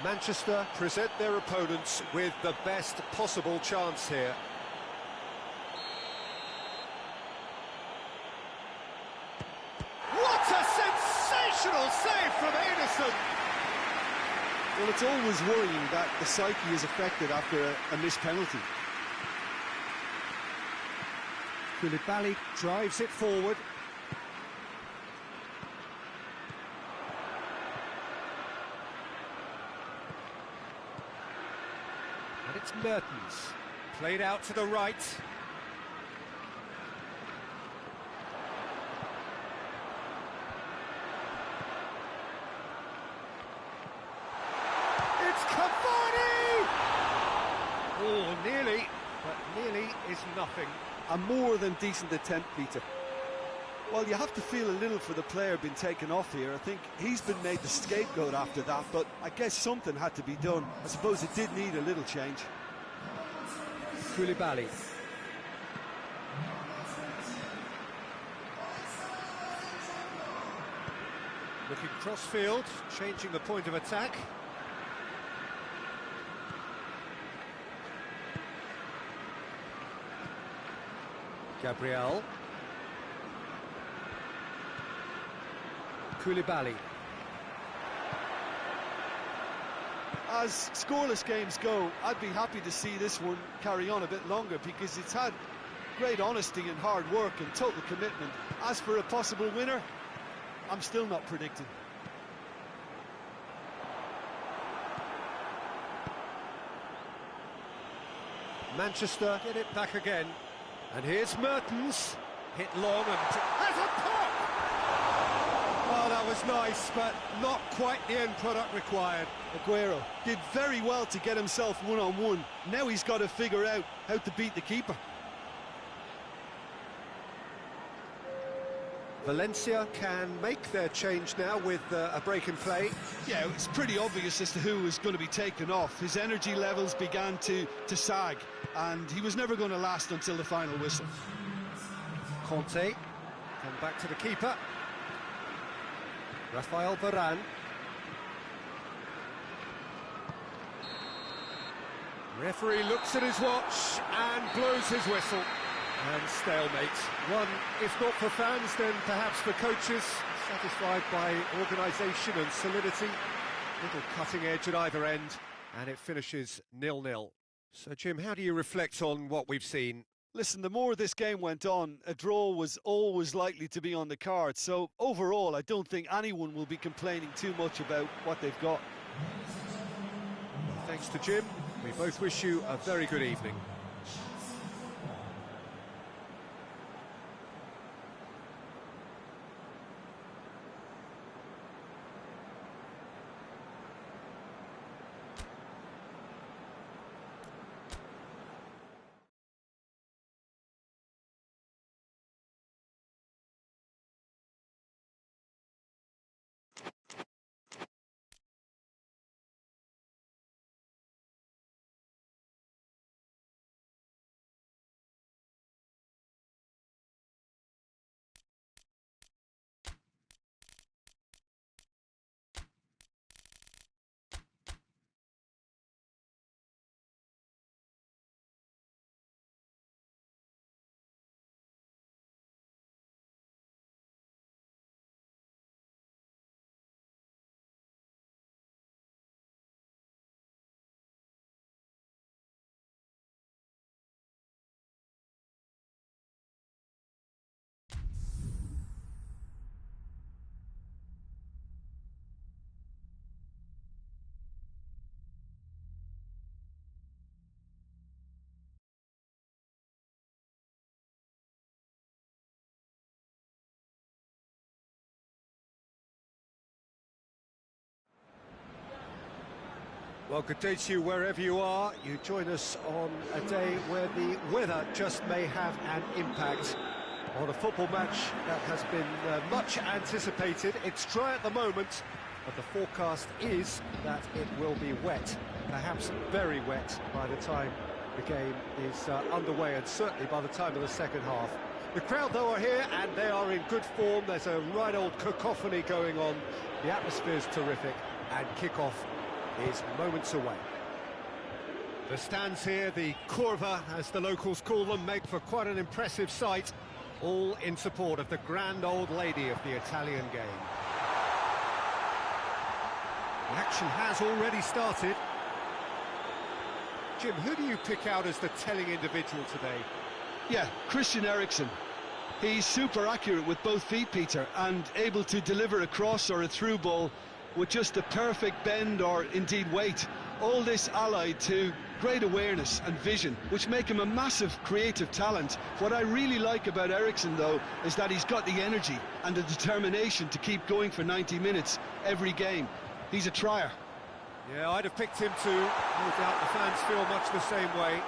Manchester present their opponents with the best possible chance here. What a sensational save from Ederson! Well, it's always worrying that the psyche is affected after a missed penalty. Koulibaly drives it forward. And it's Mertens, played out to the right. It's Cavani! Oh, nearly, but nearly is nothing. A more than decent attempt, Peter. Well, you have to feel a little for the player being taken off here. I think he's been made the scapegoat after that, but I guess something had to be done. I suppose it did need a little change. Koulibaly. Looking cross-field, changing the point of attack. Gabriel. Koulibaly. As scoreless games go, I'd be happy to see this one carry on a bit longer, because it's had great honesty and hard work and total commitment. As for a possible winner, I'm still not predicting. Manchester get it back again. And here's Mertens, hit long and has a pop! Oh, that was nice, but not quite the end product required. Aguero did very well to get himself one-on-one. Now he's got to figure out how to beat the keeper. Valencia can make their change now with a break in play. Yeah, it's pretty obvious as to who was going to be taken off. His energy levels began to sag, and he was never going to last until the final whistle. Conte, come back to the keeper. Rafael Varane. Referee looks at his watch and blows his whistle. And stalemate. One, if not for fans, then perhaps for coaches, satisfied by organisation and solidity. Little cutting edge at either end, and it finishes 0-0. So, Jim, how do you reflect on what we've seen? Listen, the more this game went on, a draw was always likely to be on the cards. So, overall, I don't think anyone will be complaining too much about what they've got. Thanks to Jim. We both wish you a very good evening. Well, good day to you wherever you are. You join us on a day where the weather just may have an impact on a football match that has been much anticipated. It's dry at the moment, but the forecast is that it will be wet, perhaps very wet by the time the game is underway, and certainly by the time of the second half. The crowd, though, are here, and they are in good form. There's a right old cacophony going on. The atmosphere's terrific, and kick-off is moments away. The stands here, the Curva, as the locals call them, make for quite an impressive sight, all in support of the grand old lady of the Italian game. The action has already started. Jim, who do you pick out as the telling individual today? Yeah, Christian Eriksen. He's super accurate with both feet, Peter, and able to deliver a cross or a through ball with just the perfect bend or indeed weight. All this allied to great awareness and vision, which make him a massive creative talent. What I really like about Eriksen, though, is that he's got the energy and the determination to keep going for 90 minutes every game. He's a trier. Yeah, I'd have picked him too. No doubt the fans feel much the same way.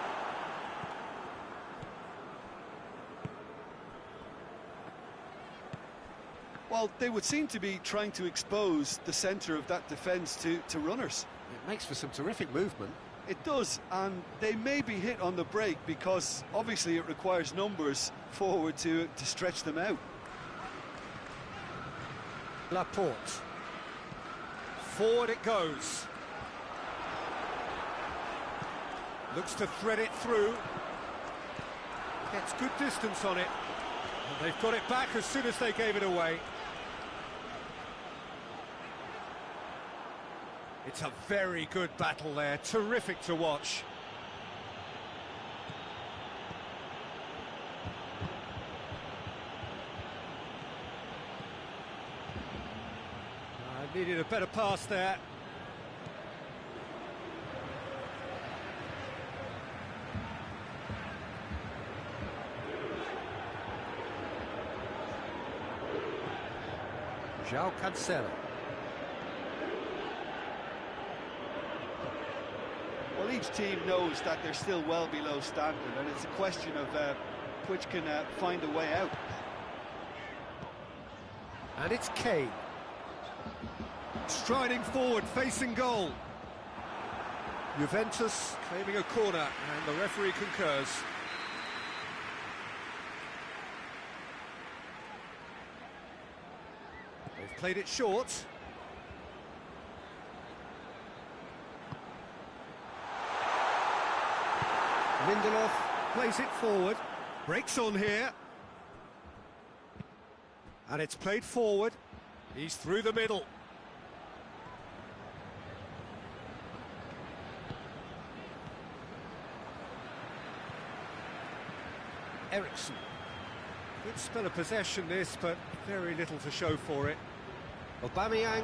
Well, they would seem to be trying to expose the centre of that defence to runners. It makes for some terrific movement. It does, and they may be hit on the break because obviously it requires numbers forward to stretch them out. Laporte. Forward it goes. Looks to thread it through. Gets good distance on it. And they've got it back as soon as they gave it away. It's a very good battle there, terrific to watch. Needed a better pass there. João Cancelo. Well, each team knows that they're still well below standard, and it's a question of which can find a way out. And it's Kane. Striding forward, facing goal. Juventus claiming a corner, and the referee concurs. They've played it short. Lindelof plays it forward, breaks on here. And it's played forward. He's through the middle. Eriksen. Good spell of possession this, but very little to show for it. Aubameyang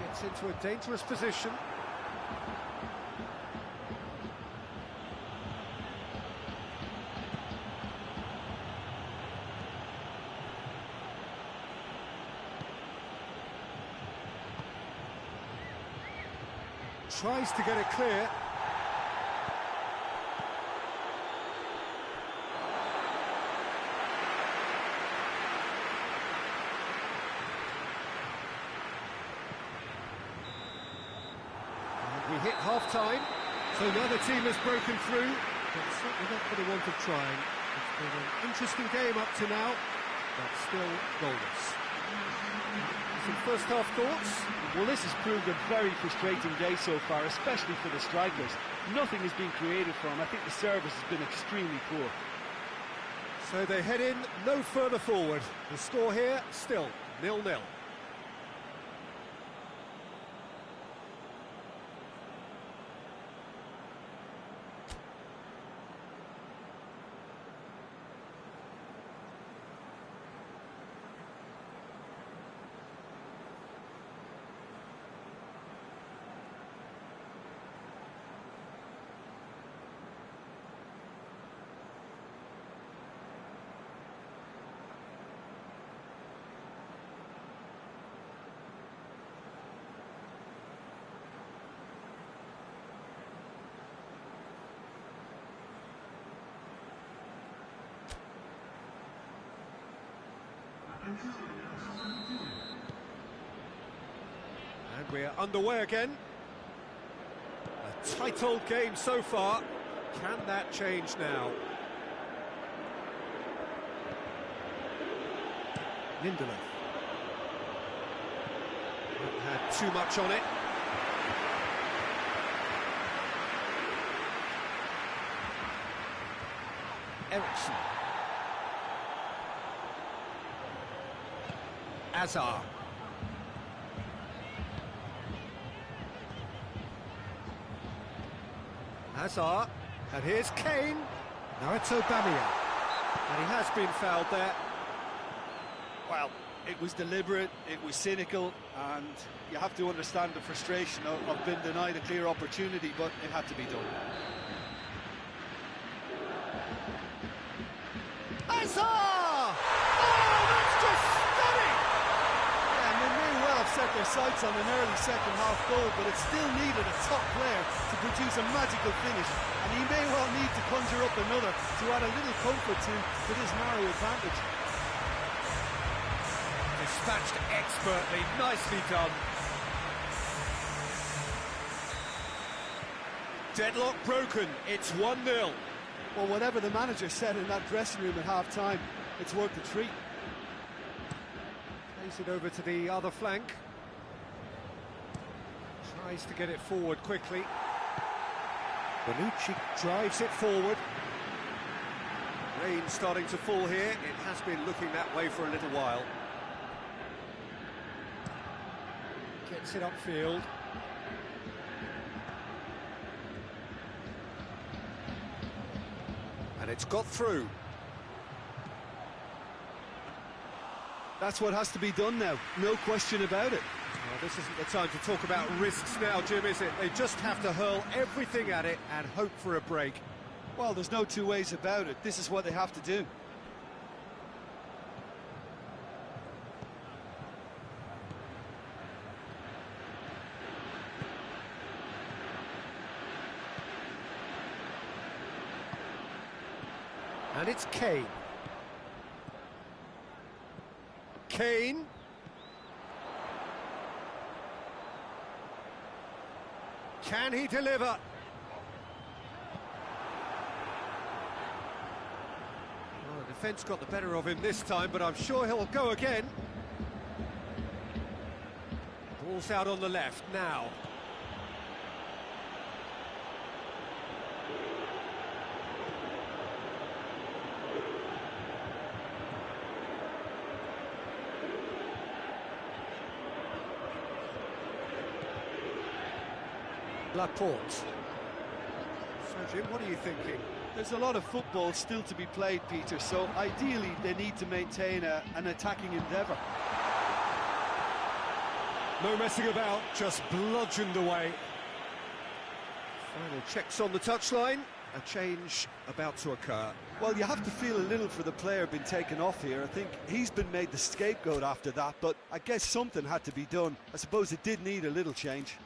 gets into a dangerous position. Tries to get it clear. We hit half-time, so neither team has broken through, but certainly not for the want of trying. It's been an interesting game up to now, but still goalless. Some first-half thoughts? Well, this has proved a very frustrating day so far, especially for the strikers. Nothing has been created for them. I think the service has been extremely poor. So they head in no further forward. The score here, still 0-0. And we're underway again. A tight old game so far. Can that change now? Lindelof. Not had too much on it. Eriksen. Hazard. Hazard, and here's Kane. Now it's Aubameyang, and he has been fouled there. Well, it was deliberate, it was cynical, and you have to understand the frustration of being denied a clear opportunity, but it had to be done. Hazard! Oh, that's just stunning! And they may well have set their sights on an early second-half goal, but it still needed a top player to produce a magical finish, and he may well need to conjure up another to add a little comfort to this narrow advantage. Dispatched expertly, nicely done. Deadlock broken, it's 1-0. Well, whatever the manager said in that dressing room at half-time, it's worth the treat. Plays it over to the other flank. Tries to get it forward quickly. Bonucci drives it forward. Rain starting to fall here. It has been looking that way for a little while. Gets it upfield. And it's got through. That's what has to be done now, no question about it. Well, this isn't the time to talk about risks now, Jim, is it? They just have to hurl everything at it and hope for a break. Well, there's no two ways about it. This is what they have to do. And it's Kane. Kane. Can he deliver? Well, the defence got the better of him this time, but I'm sure he'll go again. Ball's out on the left now. Laporte. So, Jim, what are you thinking? There's a lot of football still to be played, Peter, so ideally they need to maintain an attacking endeavour. No messing about, just bludgeoned away. Final checks on the touchline, a change about to occur. Well, you have to feel a little for the player being taken off here. I think he's been made the scapegoat after that, but I guess something had to be done. I suppose it did need a little change.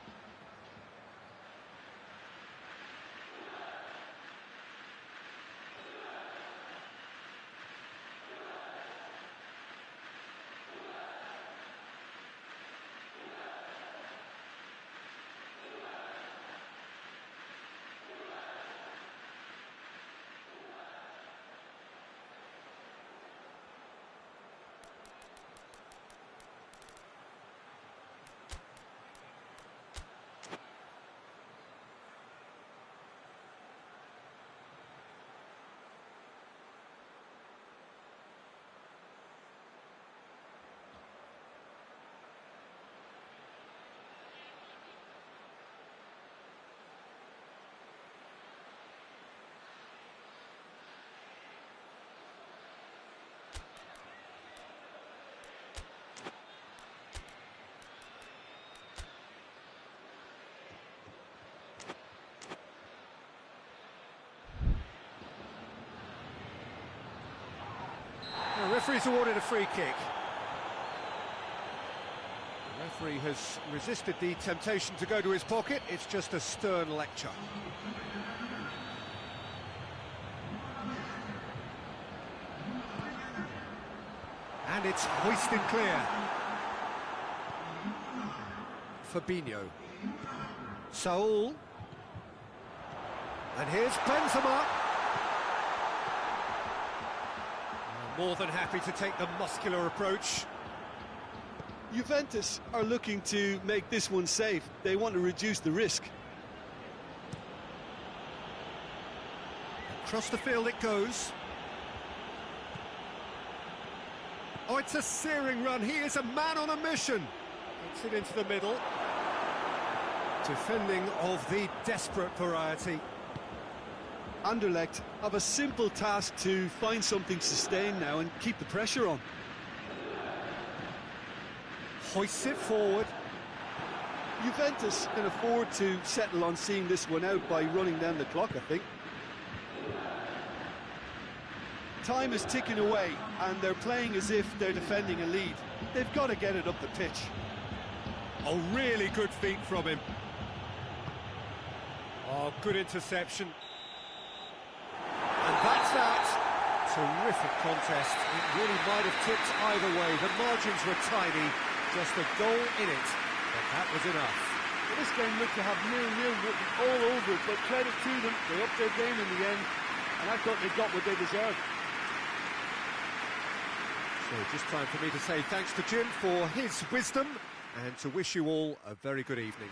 The referee's awarded a free kick. The referee has resisted the temptation to go to his pocket. It's just a stern lecture. And it's hoisted clear. Fabinho. Saul. And here's Benzema. More than happy to take the muscular approach. Juventus are looking to make this one safe. They want to reduce the risk. Across the field it goes. Oh, it's a searing run. He is a man on a mission. Gets it into the middle. Defending of the desperate variety. Anderlecht have a simple task to find something sustained now and keep the pressure on. Hoists it forward. Juventus can afford to settle on seeing this one out by running down the clock, I think. Time is ticking away and they're playing as if they're defending a lead. They've got to get it up the pitch. Oh, really good feet from him. Oh, good interception. And that's that. Terrific contest. It really might have tipped either way. The margins were tiny, just a goal in it, but that was enough. Well, this game looked to have 0-0 written all over it, but credit to them, they upped their game in the end, and I thought they got what they deserved. So just time for me to say thanks to Jim for his wisdom, and to wish you all a very good evening.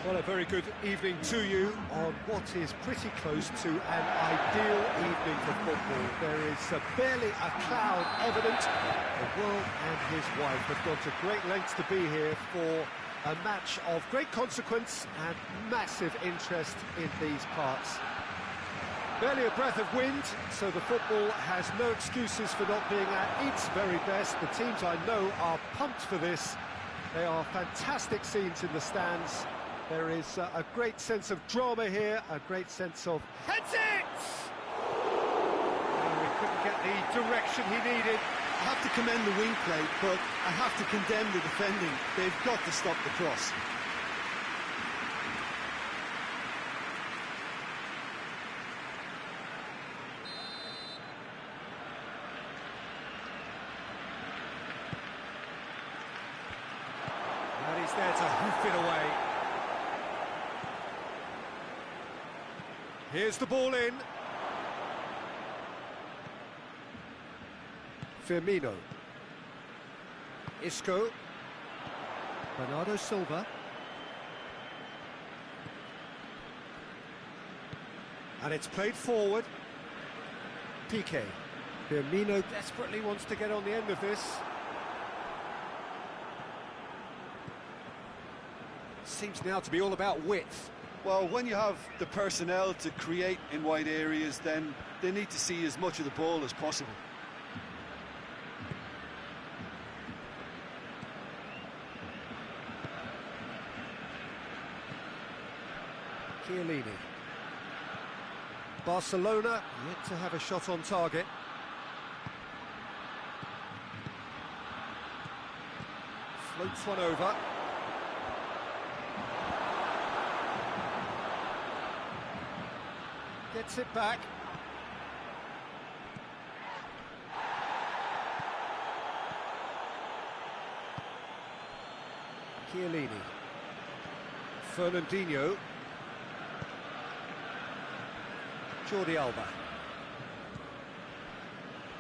Well, a very good evening to you on what is pretty close to an ideal evening for football. There is barely a cloud evident. The world and his wife have gone to great lengths to be here for a match of great consequence and massive interest in these parts. Barely a breath of wind, so the football has no excuses for not being at its very best. The teams I know are pumped for this. They are fantastic scenes in the stands. There is a great sense of drama here, a great sense of heads it! Oh, he couldn't get the direction he needed. I have to commend the wing play, but I have to condemn the defending. They've got to stop the cross. And he's there to hoof it away. Here's the ball in. Firmino. Isco. Bernardo Silva. And it's played forward. Piqué. Firmino desperately wants to get on the end of this. Seems now to be all about width. Well, when you have the personnel to create in wide areas, then they need to see as much of the ball as possible. Chiellini. Barcelona yet to have a shot on target. Floats one over. Gets it back. Chiellini. Fernandinho. Jordi Alba.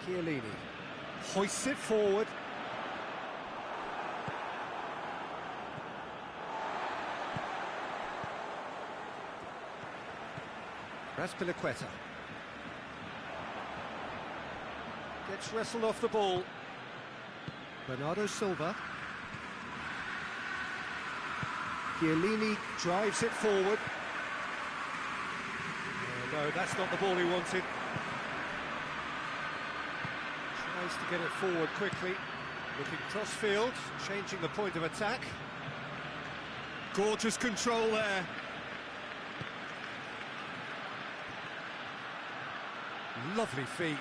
Chiellini. Hoists it forward. Azpilicueta. Gets wrestled off the ball. Bernardo Silva. Chiellini drives it forward. Oh, no, that's not the ball he wanted. Tries to get it forward quickly. Looking cross-field, changing the point of attack. Gorgeous control there. Lovely feet.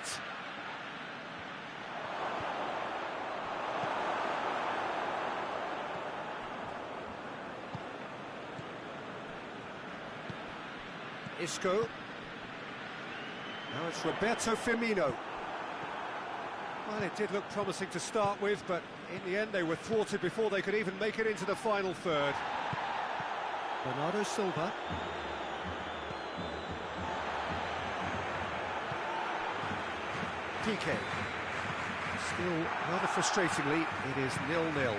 Isco. Now it's Roberto Firmino. Well, it did look promising to start with, but in the end they were thwarted before they could even make it into the final third. Bernardo Silva. Piqué. Still, rather frustratingly, it is 0-0.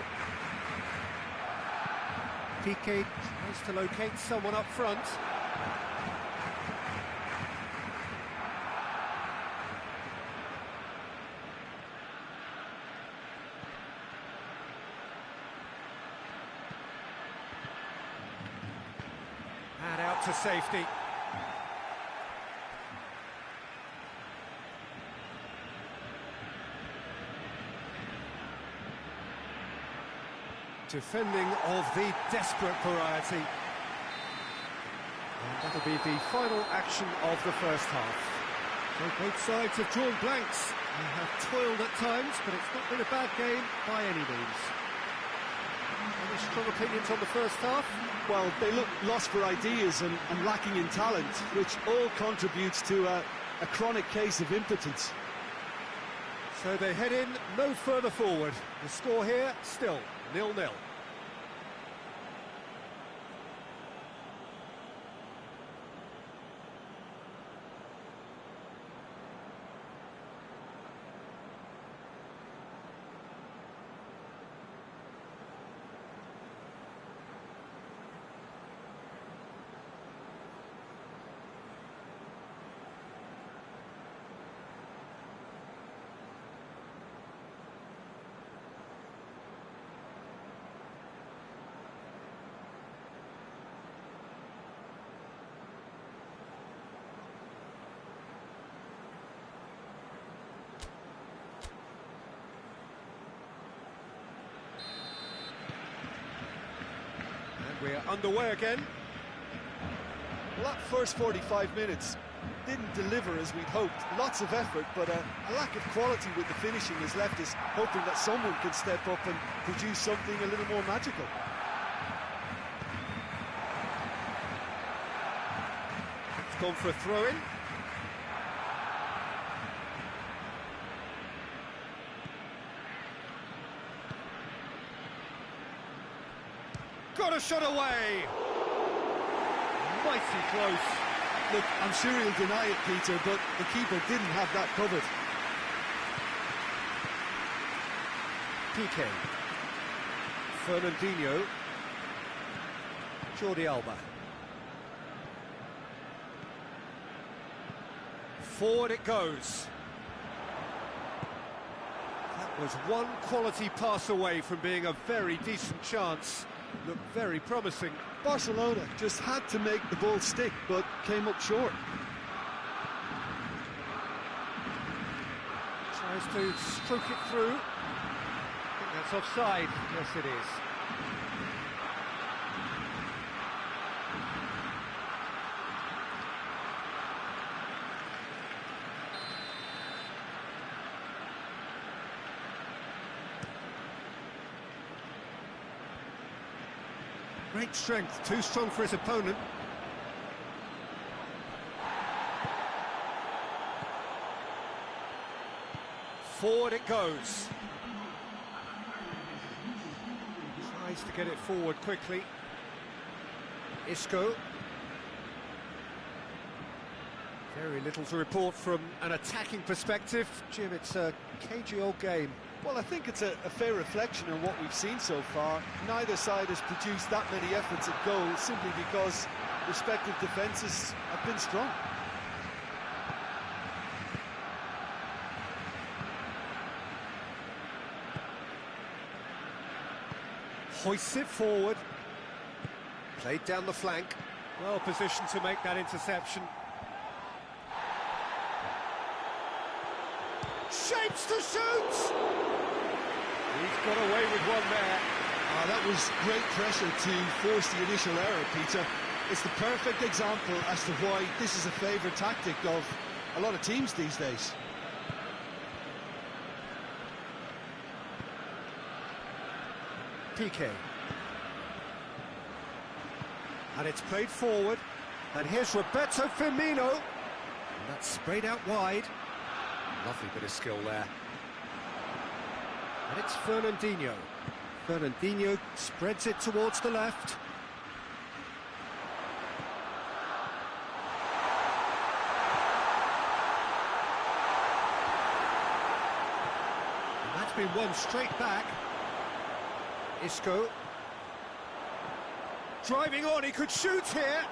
Piqué tries to locate someone up front. And out to safety. Defending of the desperate variety. And that'll be the final action of the first half. So both sides have drawn blanks. They have toiled at times, but it's not been a bad game by any means. Any strong opinions on the first half? Well, they look lost for ideas and lacking in talent, which all contributes to a chronic case of impotence. So they head in no further forward. The score here, still 0-0. we're underway again. Well, that first 45 minutes didn't deliver as we'd hoped. Lots of effort, but a lack of quality with the finishing has left us hoping that someone can step up and produce something a little more magical. It's gone for a throw-in. Got a shot away! Mighty close. Look, I'm sure he'll deny it, Peter, but the keeper didn't have that covered. Piqué. Fernandinho. Jordi Alba. Forward it goes. That was one quality pass away from being a very decent chance. Looked very promising. Barcelona just had to make the ball stick, but came up short. Tries to stroke it through. I think that's offside. Yes, it is. Great strength, too strong for his opponent. Forward it goes. Tries to get it forward quickly. Isco. Very little to report from an attacking perspective. Jim, it's a cagey old game. Well, I think it's a fair reflection on what we've seen so far. Neither side has produced that many efforts at goal simply because respective defences have been strong. Hoists it forward. Played down the flank. Well positioned to make that interception. Shapes to shoot! He's got away with one there. That was great pressure to force the initial error, Peter. It's the perfect example as to why this is a favourite tactic of a lot of teams these days. Piqué. And it's played forward. And here's Roberto Firmino. And that's sprayed out wide. Lovely bit of skill there. And it's Fernandinho. Fernandinho spreads it towards the left. And that's been won straight back. Isco. Driving on, he could shoot here.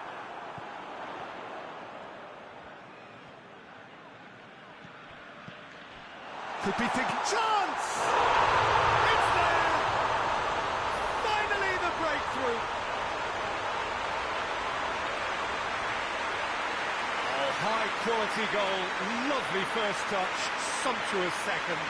Could be thinking, chance! It's there! Finally the breakthrough! Oh, high quality goal, lovely first touch, sumptuous second.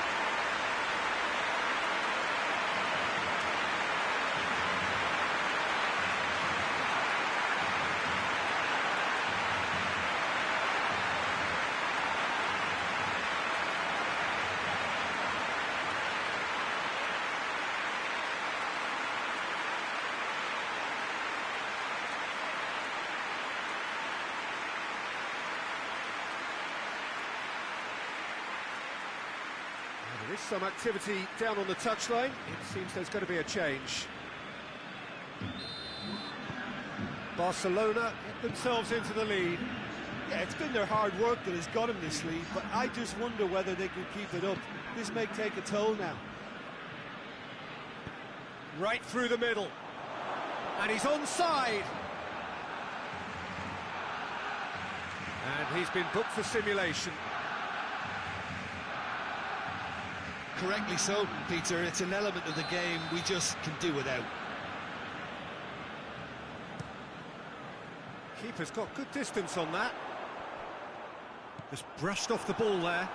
There is some activity down on the touchline. It seems there's going to be a change. Barcelona get themselves into the lead. Yeah, it's been their hard work that has got them this lead, but I just wonder whether they can keep it up. This may take a toll now. Right through the middle. And he's onside. And he's been booked for simulation. Correctly so, Peter. It's an element of the game we just can do without. Keeper's got good distance on that. Just brushed off the ball there.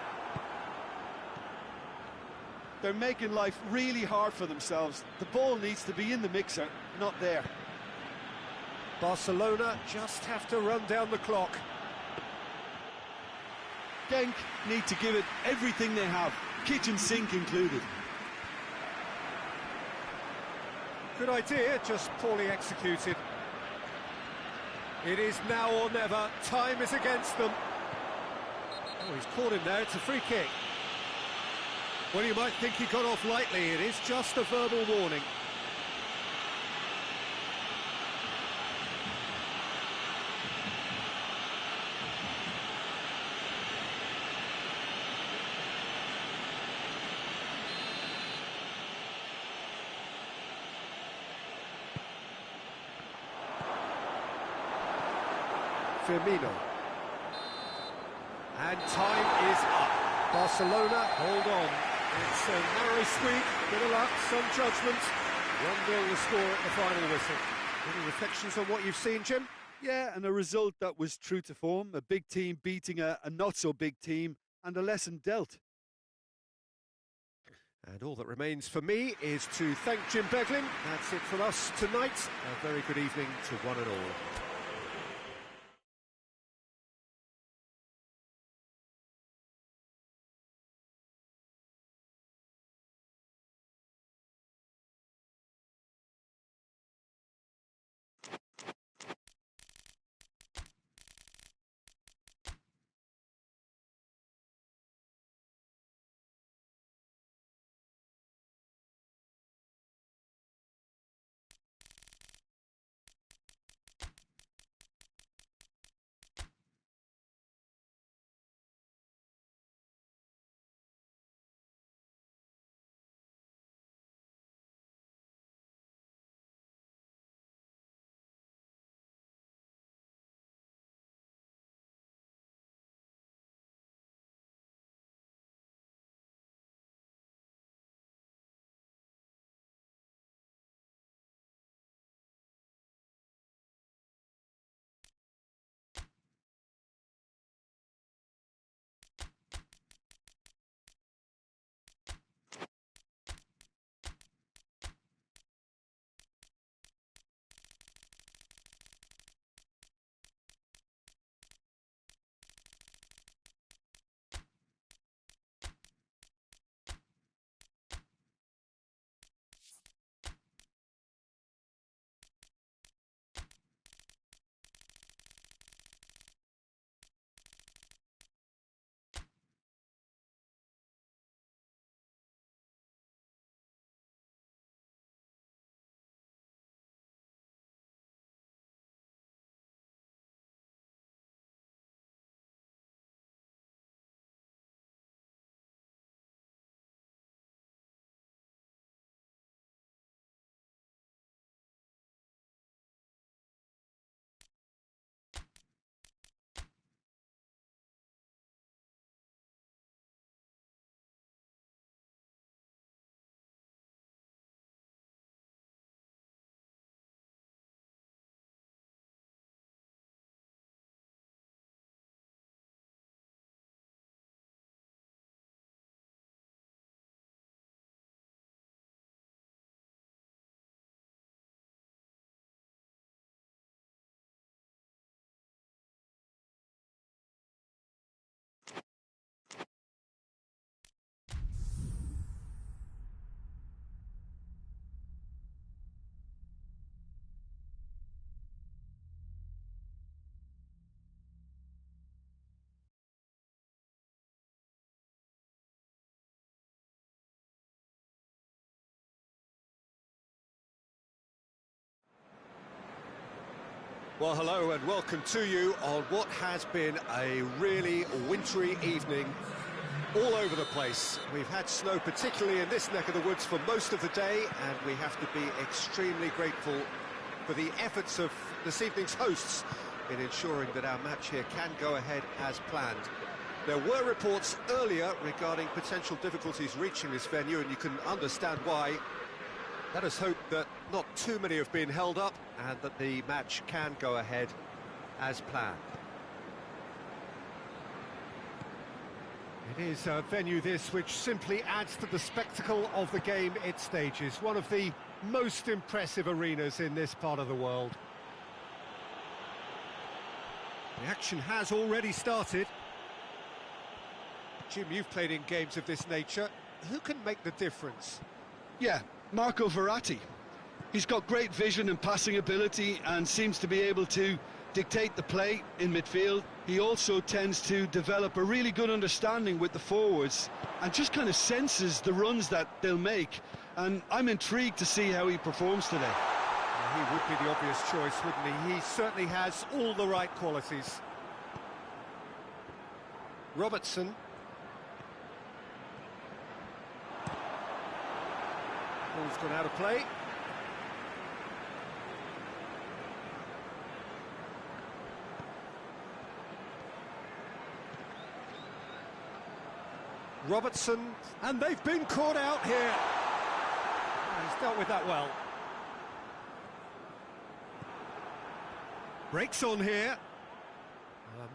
They're making life really hard for themselves. The ball needs to be in the mixer, not there. Barcelona just have to run down the clock. Genk need to give it everything they have, kitchen sink included. Good idea, just poorly executed. It is now or never. Time is against them. Oh, he's caught him there. It's a free kick. Well, you might think he got off lightly. It is just a verbal warning. Firmino. And time is up. Barcelona, hold on. It's a narrow squeak, bit of luck, some judgment. 1-0 the score at the final whistle. Any reflections on what you've seen, Jim? Yeah, and a result that was true to form. A big team beating a not-so-big team, and a lesson dealt. And all that remains for me is to thank Jim Beglin. That's it from us tonight. A very good evening to one and all. Well, hello and welcome to you on what has been a really wintry evening all over the place. We've had snow, particularly in this neck of the woods, for most of the day, and we have to be extremely grateful for the efforts of this evening's hosts in ensuring that our match here can go ahead as planned. There were reports earlier regarding potential difficulties reaching this venue, and you can understand why. Let us hope that not too many have been held up and that the match can go ahead as planned. It is a venue this which simply adds to the spectacle of the game it stages. One of the most impressive arenas in this part of the world. The action has already started. Jim, you've played in games of this nature. Who can make the difference? Yeah, Marco Verratti. He's got great vision and passing ability and seems to be able to dictate the play in midfield. He also tends to develop a really good understanding with the forwards and just kind of senses the runs that they'll make. And I'm intrigued to see how he performs today. He would be the obvious choice, wouldn't he? He certainly has all the right qualities. Robertson. Ball's gone out of play. Robertson, and they've been caught out here. He's dealt with that well. Breaks on here.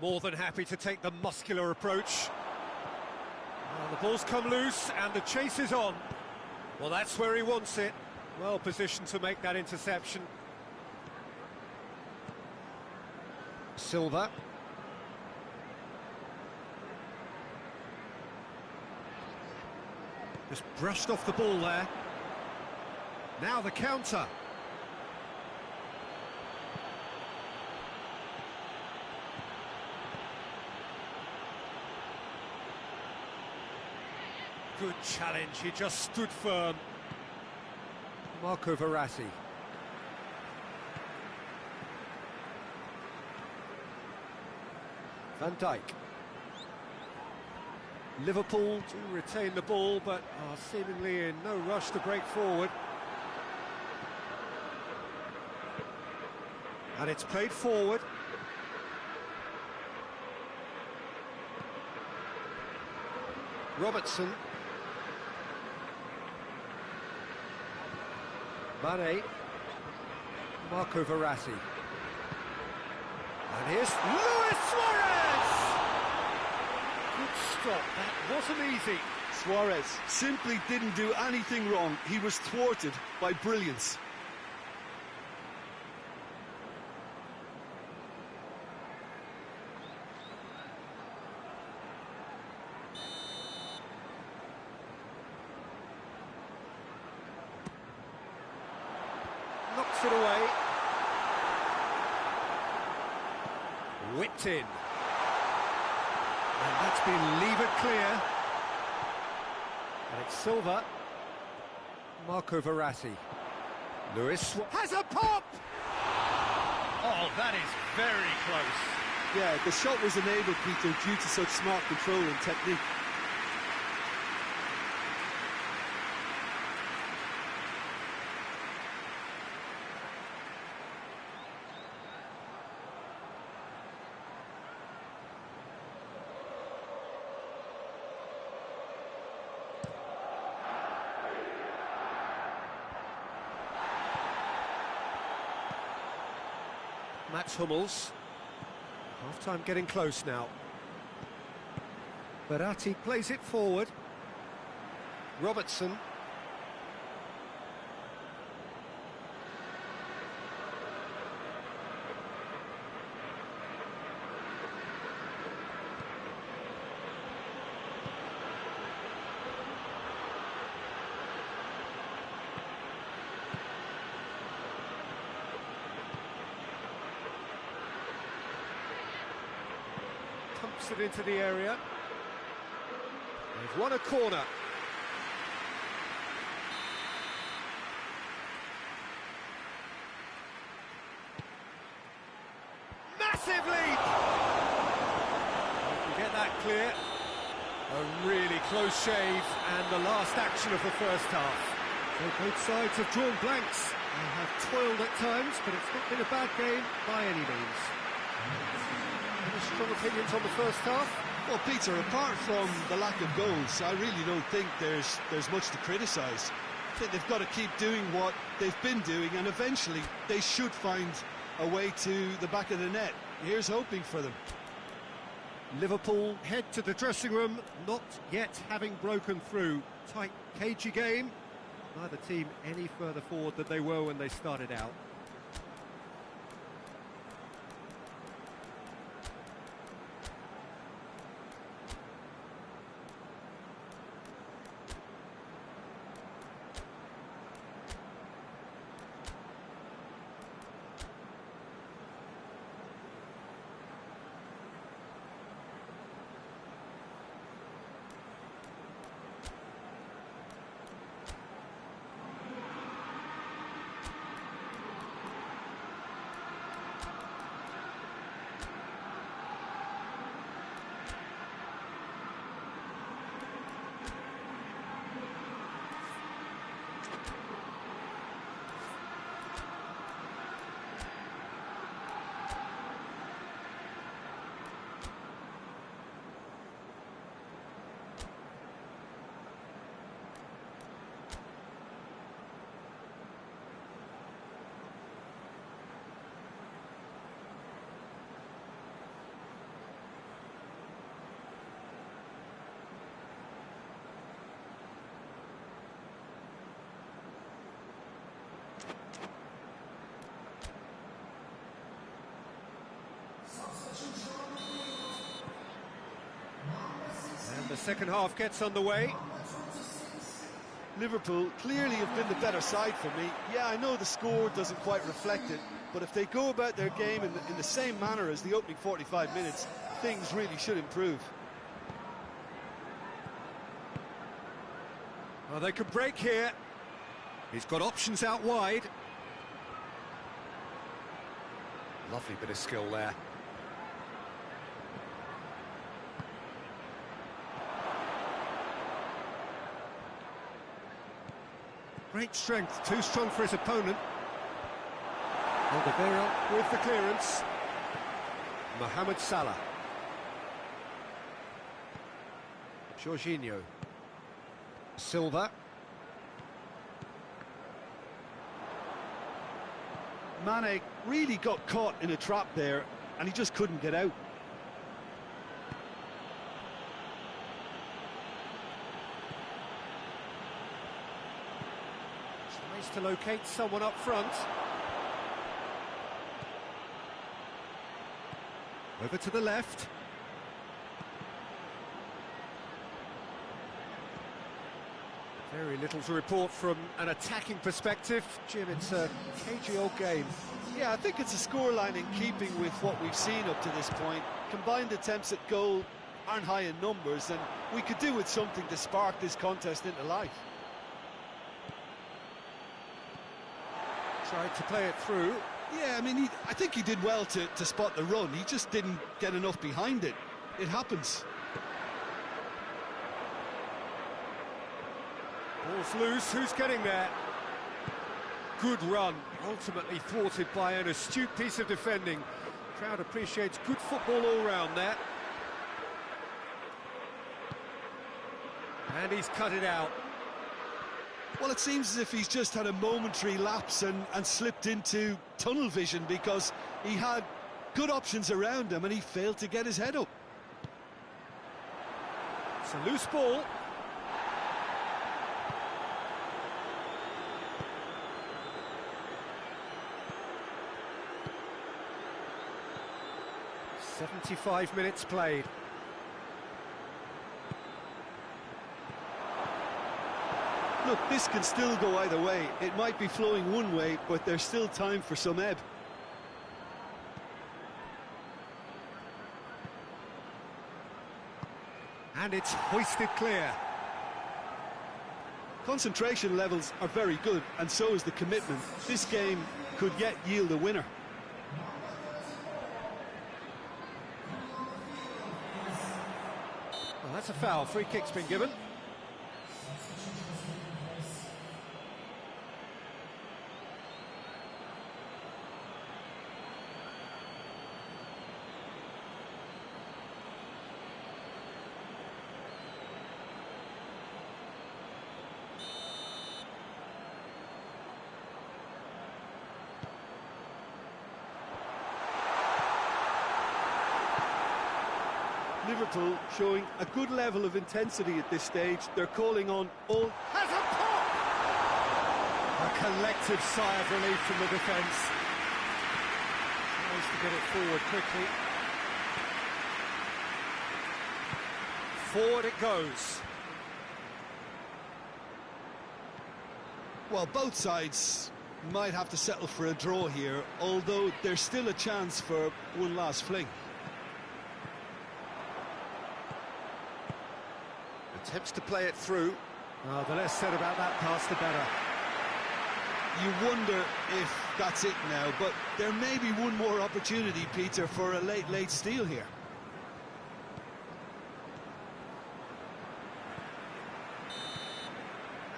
More than happy to take the muscular approach. The ball's come loose and the chase is on. Well, that's where he wants it. Well positioned to make that interception. Silva. Just brushed off the ball there. Now the counter. Good challenge, he just stood firm. Marco Verratti. Van Dijk. Liverpool do retain the ball, but are seemingly in no rush to break forward. And it's played forward. Robertson. Mane. Marco Verratti. And here's Luis Suarez! Good stop, that wasn't easy. Suarez simply didn't do anything wrong. He was thwarted by brilliance. Knocks it away. Whipped in. And that's been levered clear. And it's Silva. Marco Verratti. Luis has a pop! Oh, that is very close. Yeah, the shot was enabled, Peter, due to such smart control and technique. Mats Hummels. Half-time getting close now. Verratti plays it forward. Robertson. Pumps it into the area. They've won a corner. Massive lead! You get that clear. A really close shave, and the last action of the first half. So both sides have drawn blanks. They have toiled at times, but it's not been a bad game by any means. Any strong opinions on the first half? Well, Peter, apart from the lack of goals, I really don't think there's much to criticise. I think they've got to keep doing what they've been doing, and eventually they should find a way to the back of the net. Here's hoping for them. Liverpool head to the dressing room, not yet having broken through. Tight, cagey game. Neither team any further forward than they were when they started out. And the second half gets underway. Liverpool clearly have been the better side for me. Yeah, I know the score doesn't quite reflect it, but if they go about their game in the same manner as the opening 45 minutes, things really should improve. Well, they could break here. He's got options out wide. Lovely bit of skill there. Great strength, too strong for his opponent. Alderweireld with the clearance. Mohamed Salah. Jorginho. Silva. Mane really got caught in a trap there, and he just couldn't get out. Tries to locate someone up front. Over to the left. Very little to report from an attacking perspective. Jim, it's a cagey old game. Yeah, I think it's a scoreline in keeping with what we've seen up to this point. Combined attempts at goal aren't high in numbers, and we could do with something to spark this contest into life. Tried to play it through. Yeah, I mean, I think he did well to spot the run. He just didn't get enough behind it. It happens. Ball's loose, who's getting there? Good run, ultimately thwarted by an astute piece of defending. Crowd appreciates good football all round there. And he's cut it out. Well, it seems as if he's just had a momentary lapse and slipped into tunnel vision, because he had good options around him and he failed to get his head up. It's a loose ball. "75 minutes played." Look, this can still go either way. It might be flowing one way, but there's still time for some ebb. And it's hoisted clear. Concentration levels are very good, and so is the commitment. This game could yet yield a winner. Well, that's a foul. Free kick's been given. Liverpool showing a good level of intensity at this stage. They're calling on all... Has a pop! A collective sigh of relief from the defence. Tries to get it forward quickly. Forward it goes. Well, both sides might have to settle for a draw here, although there's still a chance for one last fling. Attempts to play it through. Oh, the less said about that pass, the better. You wonder if that's it now, but there may be one more opportunity, Peter, for a late steal here.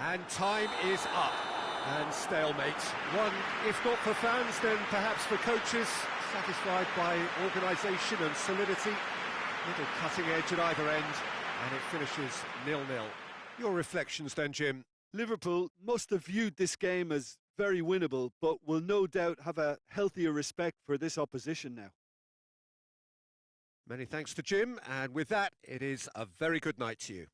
And time is up. And stalemate. One, if not for fans, then perhaps for coaches, satisfied by organisation and solidity. Little cutting edge at either end, and it finishes 0-0. Your reflections then, Jim? Liverpool must have viewed this game as very winnable, but will no doubt have a healthier respect for this opposition now. Many thanks to Jim, and with that, it is a very good night to you.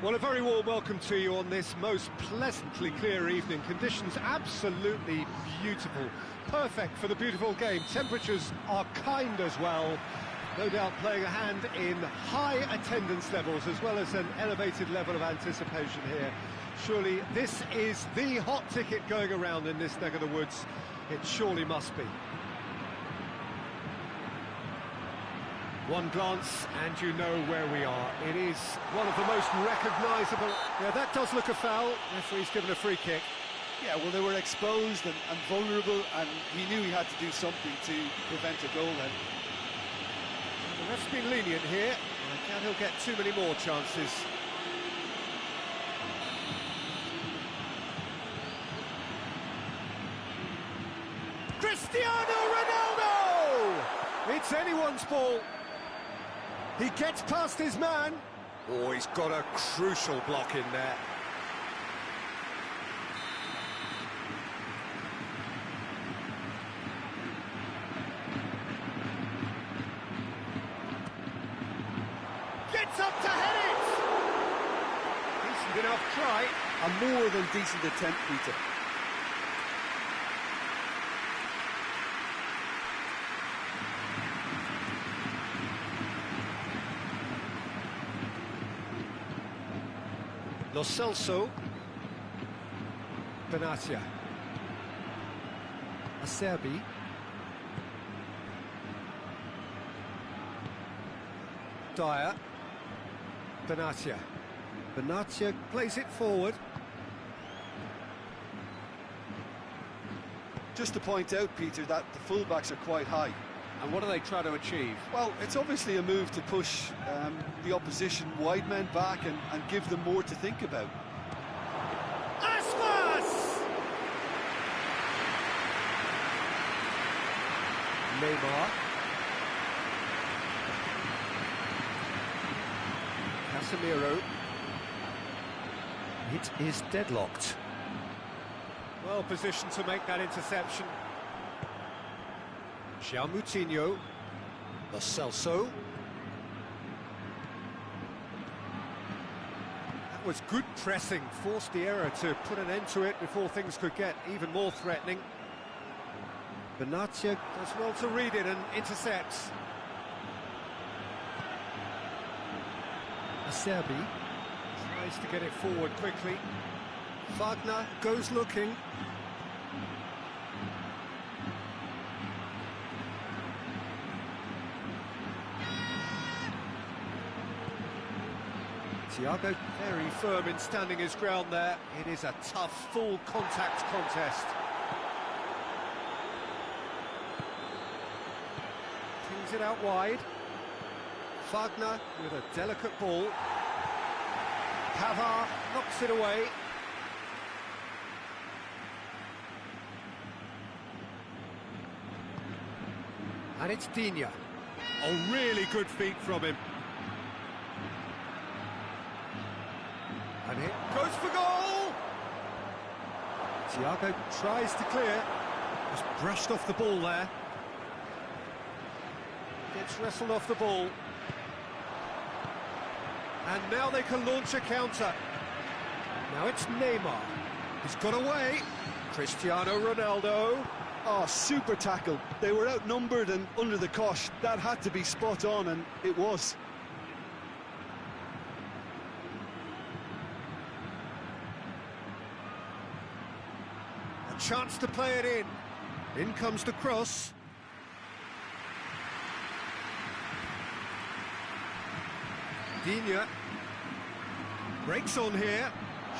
Well, a very warm welcome to you on this most pleasantly clear evening. Conditions absolutely beautiful. Perfect for the beautiful game. Temperatures are kind as well. No doubt playing a hand in high attendance levels as well as an elevated level of anticipation here. Surely this is the hot ticket going around in this neck of the woods. It surely must be. One glance and you know where we are. It is one of the most recognisable... Yeah, that does look a foul. Referee's given a free kick. Yeah, well, they were exposed and vulnerable, and he knew he had to do something to prevent a goal then. The ref's been lenient here. I doubt he'll get too many more chances. Cristiano Ronaldo! It's anyone's ball. He gets past his man. Oh, he's got a crucial block in there. Gets up to head it! Decent enough try. A more than decent attempt, Peter. Lo Celso. Benatia. Acerbi. Dyer. Benatia. Benatia plays it forward. Just to point out, Peter, that the fullbacks are quite high. And what do they try to achieve? Well, it's obviously a move to push the opposition wide men back and give them more to think about. Aspas! Neymar. Casemiro. It is deadlocked. Well positioned to make that interception. João Moutinho. Lo Celso. That was good pressing, forced the error to put an end to it before things could get even more threatening. Benatia does well to read it and intercepts. Acerbi tries to get it forward quickly. Wagner goes looking. Thiago very firm in standing his ground there. It is a tough, full contact contest. Pings it out wide. Wagner with a delicate ball. Pavard knocks it away. And it's Digne. Oh, really good feet from him. And it goes for goal! Thiago tries to clear. Just brushed off the ball there. Gets wrestled off the ball. And now they can launch a counter. Now it's Neymar. He's got away. Cristiano Ronaldo. Oh, super tackle. They were outnumbered and under the cosh. That had to be spot on, and it was. A chance to play it in. In comes the cross. Digne breaks on here.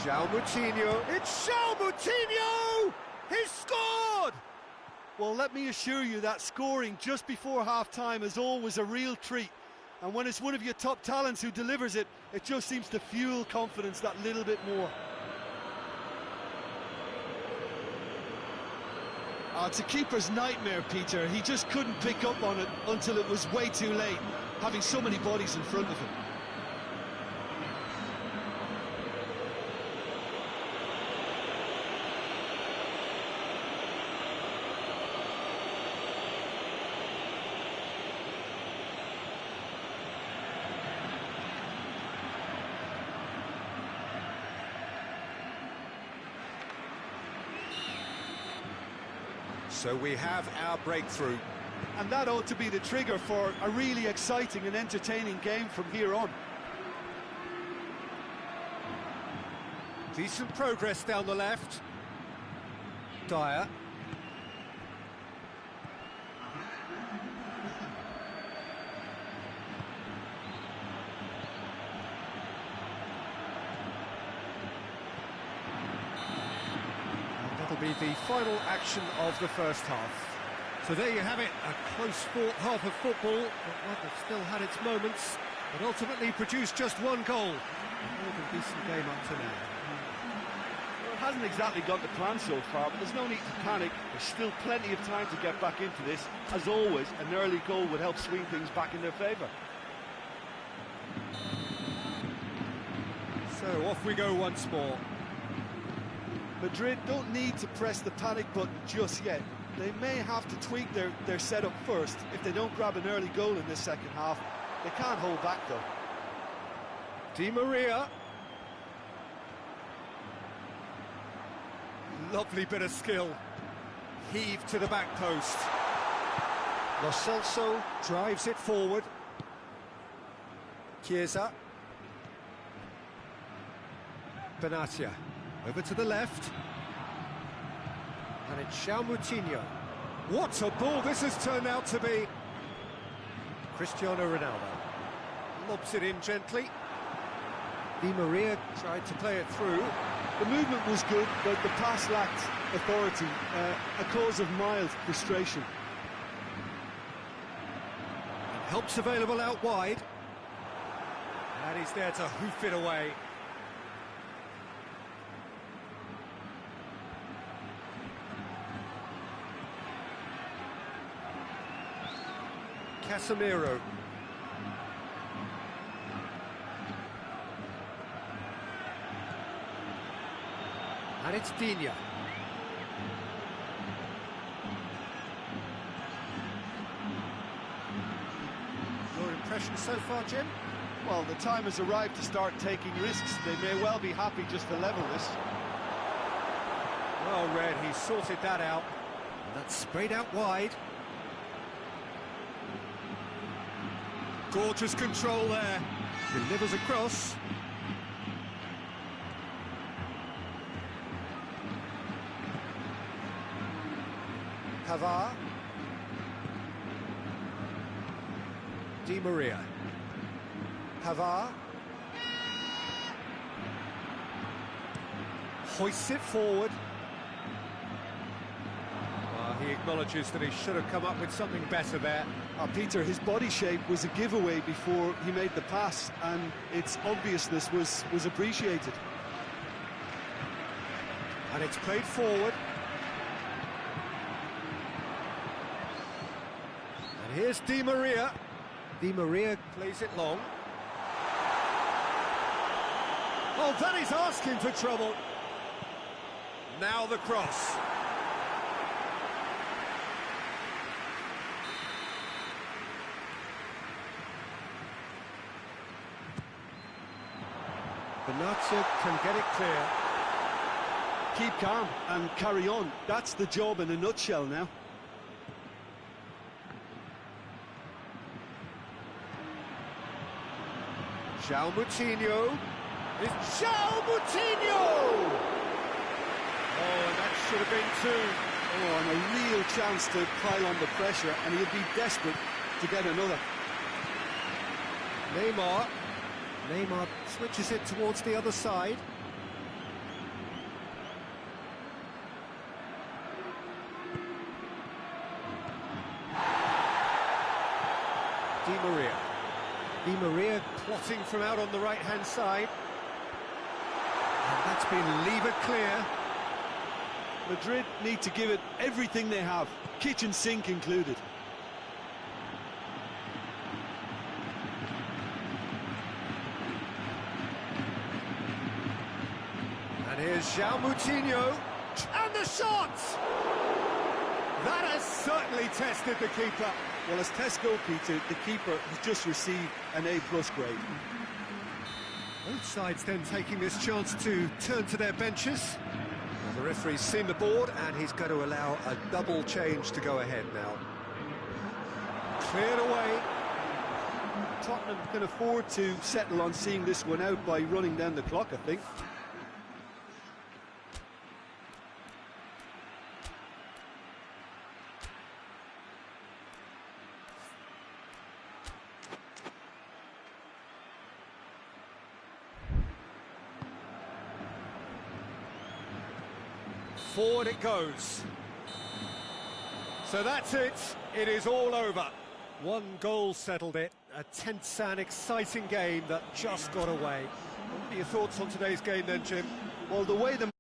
João Moutinho. It's João Moutinho! He's scored! Well, let me assure you that scoring just before half-time is always a real treat. And when it's one of your top talents who delivers it, it just seems to fuel confidence that little bit more. It's a keeper's nightmare, Peter. He just couldn't pick up on it until it was way too late, having so many bodies in front of him. So we have our breakthrough. And that ought to be the trigger for a really exciting and entertaining game from here on. Decent progress down the left. Dyer. And that'll be the final action of the first half. So there you have it, a close-fought half of football, but one that still had its moments, but ultimately produced just one goal. More than decent game up to now. Well, it hasn't exactly got the plan so far, but there's no need to panic. There's still plenty of time to get back into this. As always, an early goal would help swing things back in their favour. So off we go once more. Madrid don't need to press the panic button just yet. They may have to tweak their setup first. If they don't grab an early goal in this second half, they can't hold back though. Di Maria. Lovely bit of skill. Heave to the back post. Lo Celso drives it forward. Chiesa. Benatia. Over to the left. And it's João Moutinho. What a ball this has turned out to be. Cristiano Ronaldo. Lobs it in gently. Di Maria tried to play it through. The movement was good, but the pass lacked authority, a cause of mild frustration. Help's available out wide. And he's there to hoof it away. Casemiro. And it's Digne. Your impression so far, Jim? Well, the time has arrived to start taking risks. They may well be happy just to level this. Well read, he sorted that out. And that's sprayed out wide. Gorgeous control there. Delivers across. Pavard. Di Maria. Pavard. Hoists it forward. He acknowledges that he should have come up with something better there. Peter, his body shape was a giveaway before he made the pass, and its obviousness was appreciated. And it's played forward. And here's Di Maria. Di Maria plays it long. Oh, that is asking for trouble. Now the cross. Benatia can get it clear. Keep calm and carry on. That's the job in a nutshell now. João Moutinho. It's João Moutinho! Oh, and that should have been two. Oh, and a real chance to pile on the pressure, and he'll be desperate to get another. Neymar switches it towards the other side. Di Maria plotting from out on the right-hand side. And that's been levered clear. Madrid need to give it everything they have, kitchen sink included. And here's João Moutinho, and the shot! That has certainly tested the keeper. Well, as tests go, Peter, the keeper has just received an A+ grade. Both sides then taking this chance to turn to their benches. The referee's seen the board and he's going to allow a double change to go ahead now. Cleared away. Tottenham can afford to settle on seeing this one out by running down the clock, I think. Forward it goes. So that's it. It is all over. One goal settled it. A tense and exciting game that just got away. What are your thoughts on today's game then, Jim? Well, the way the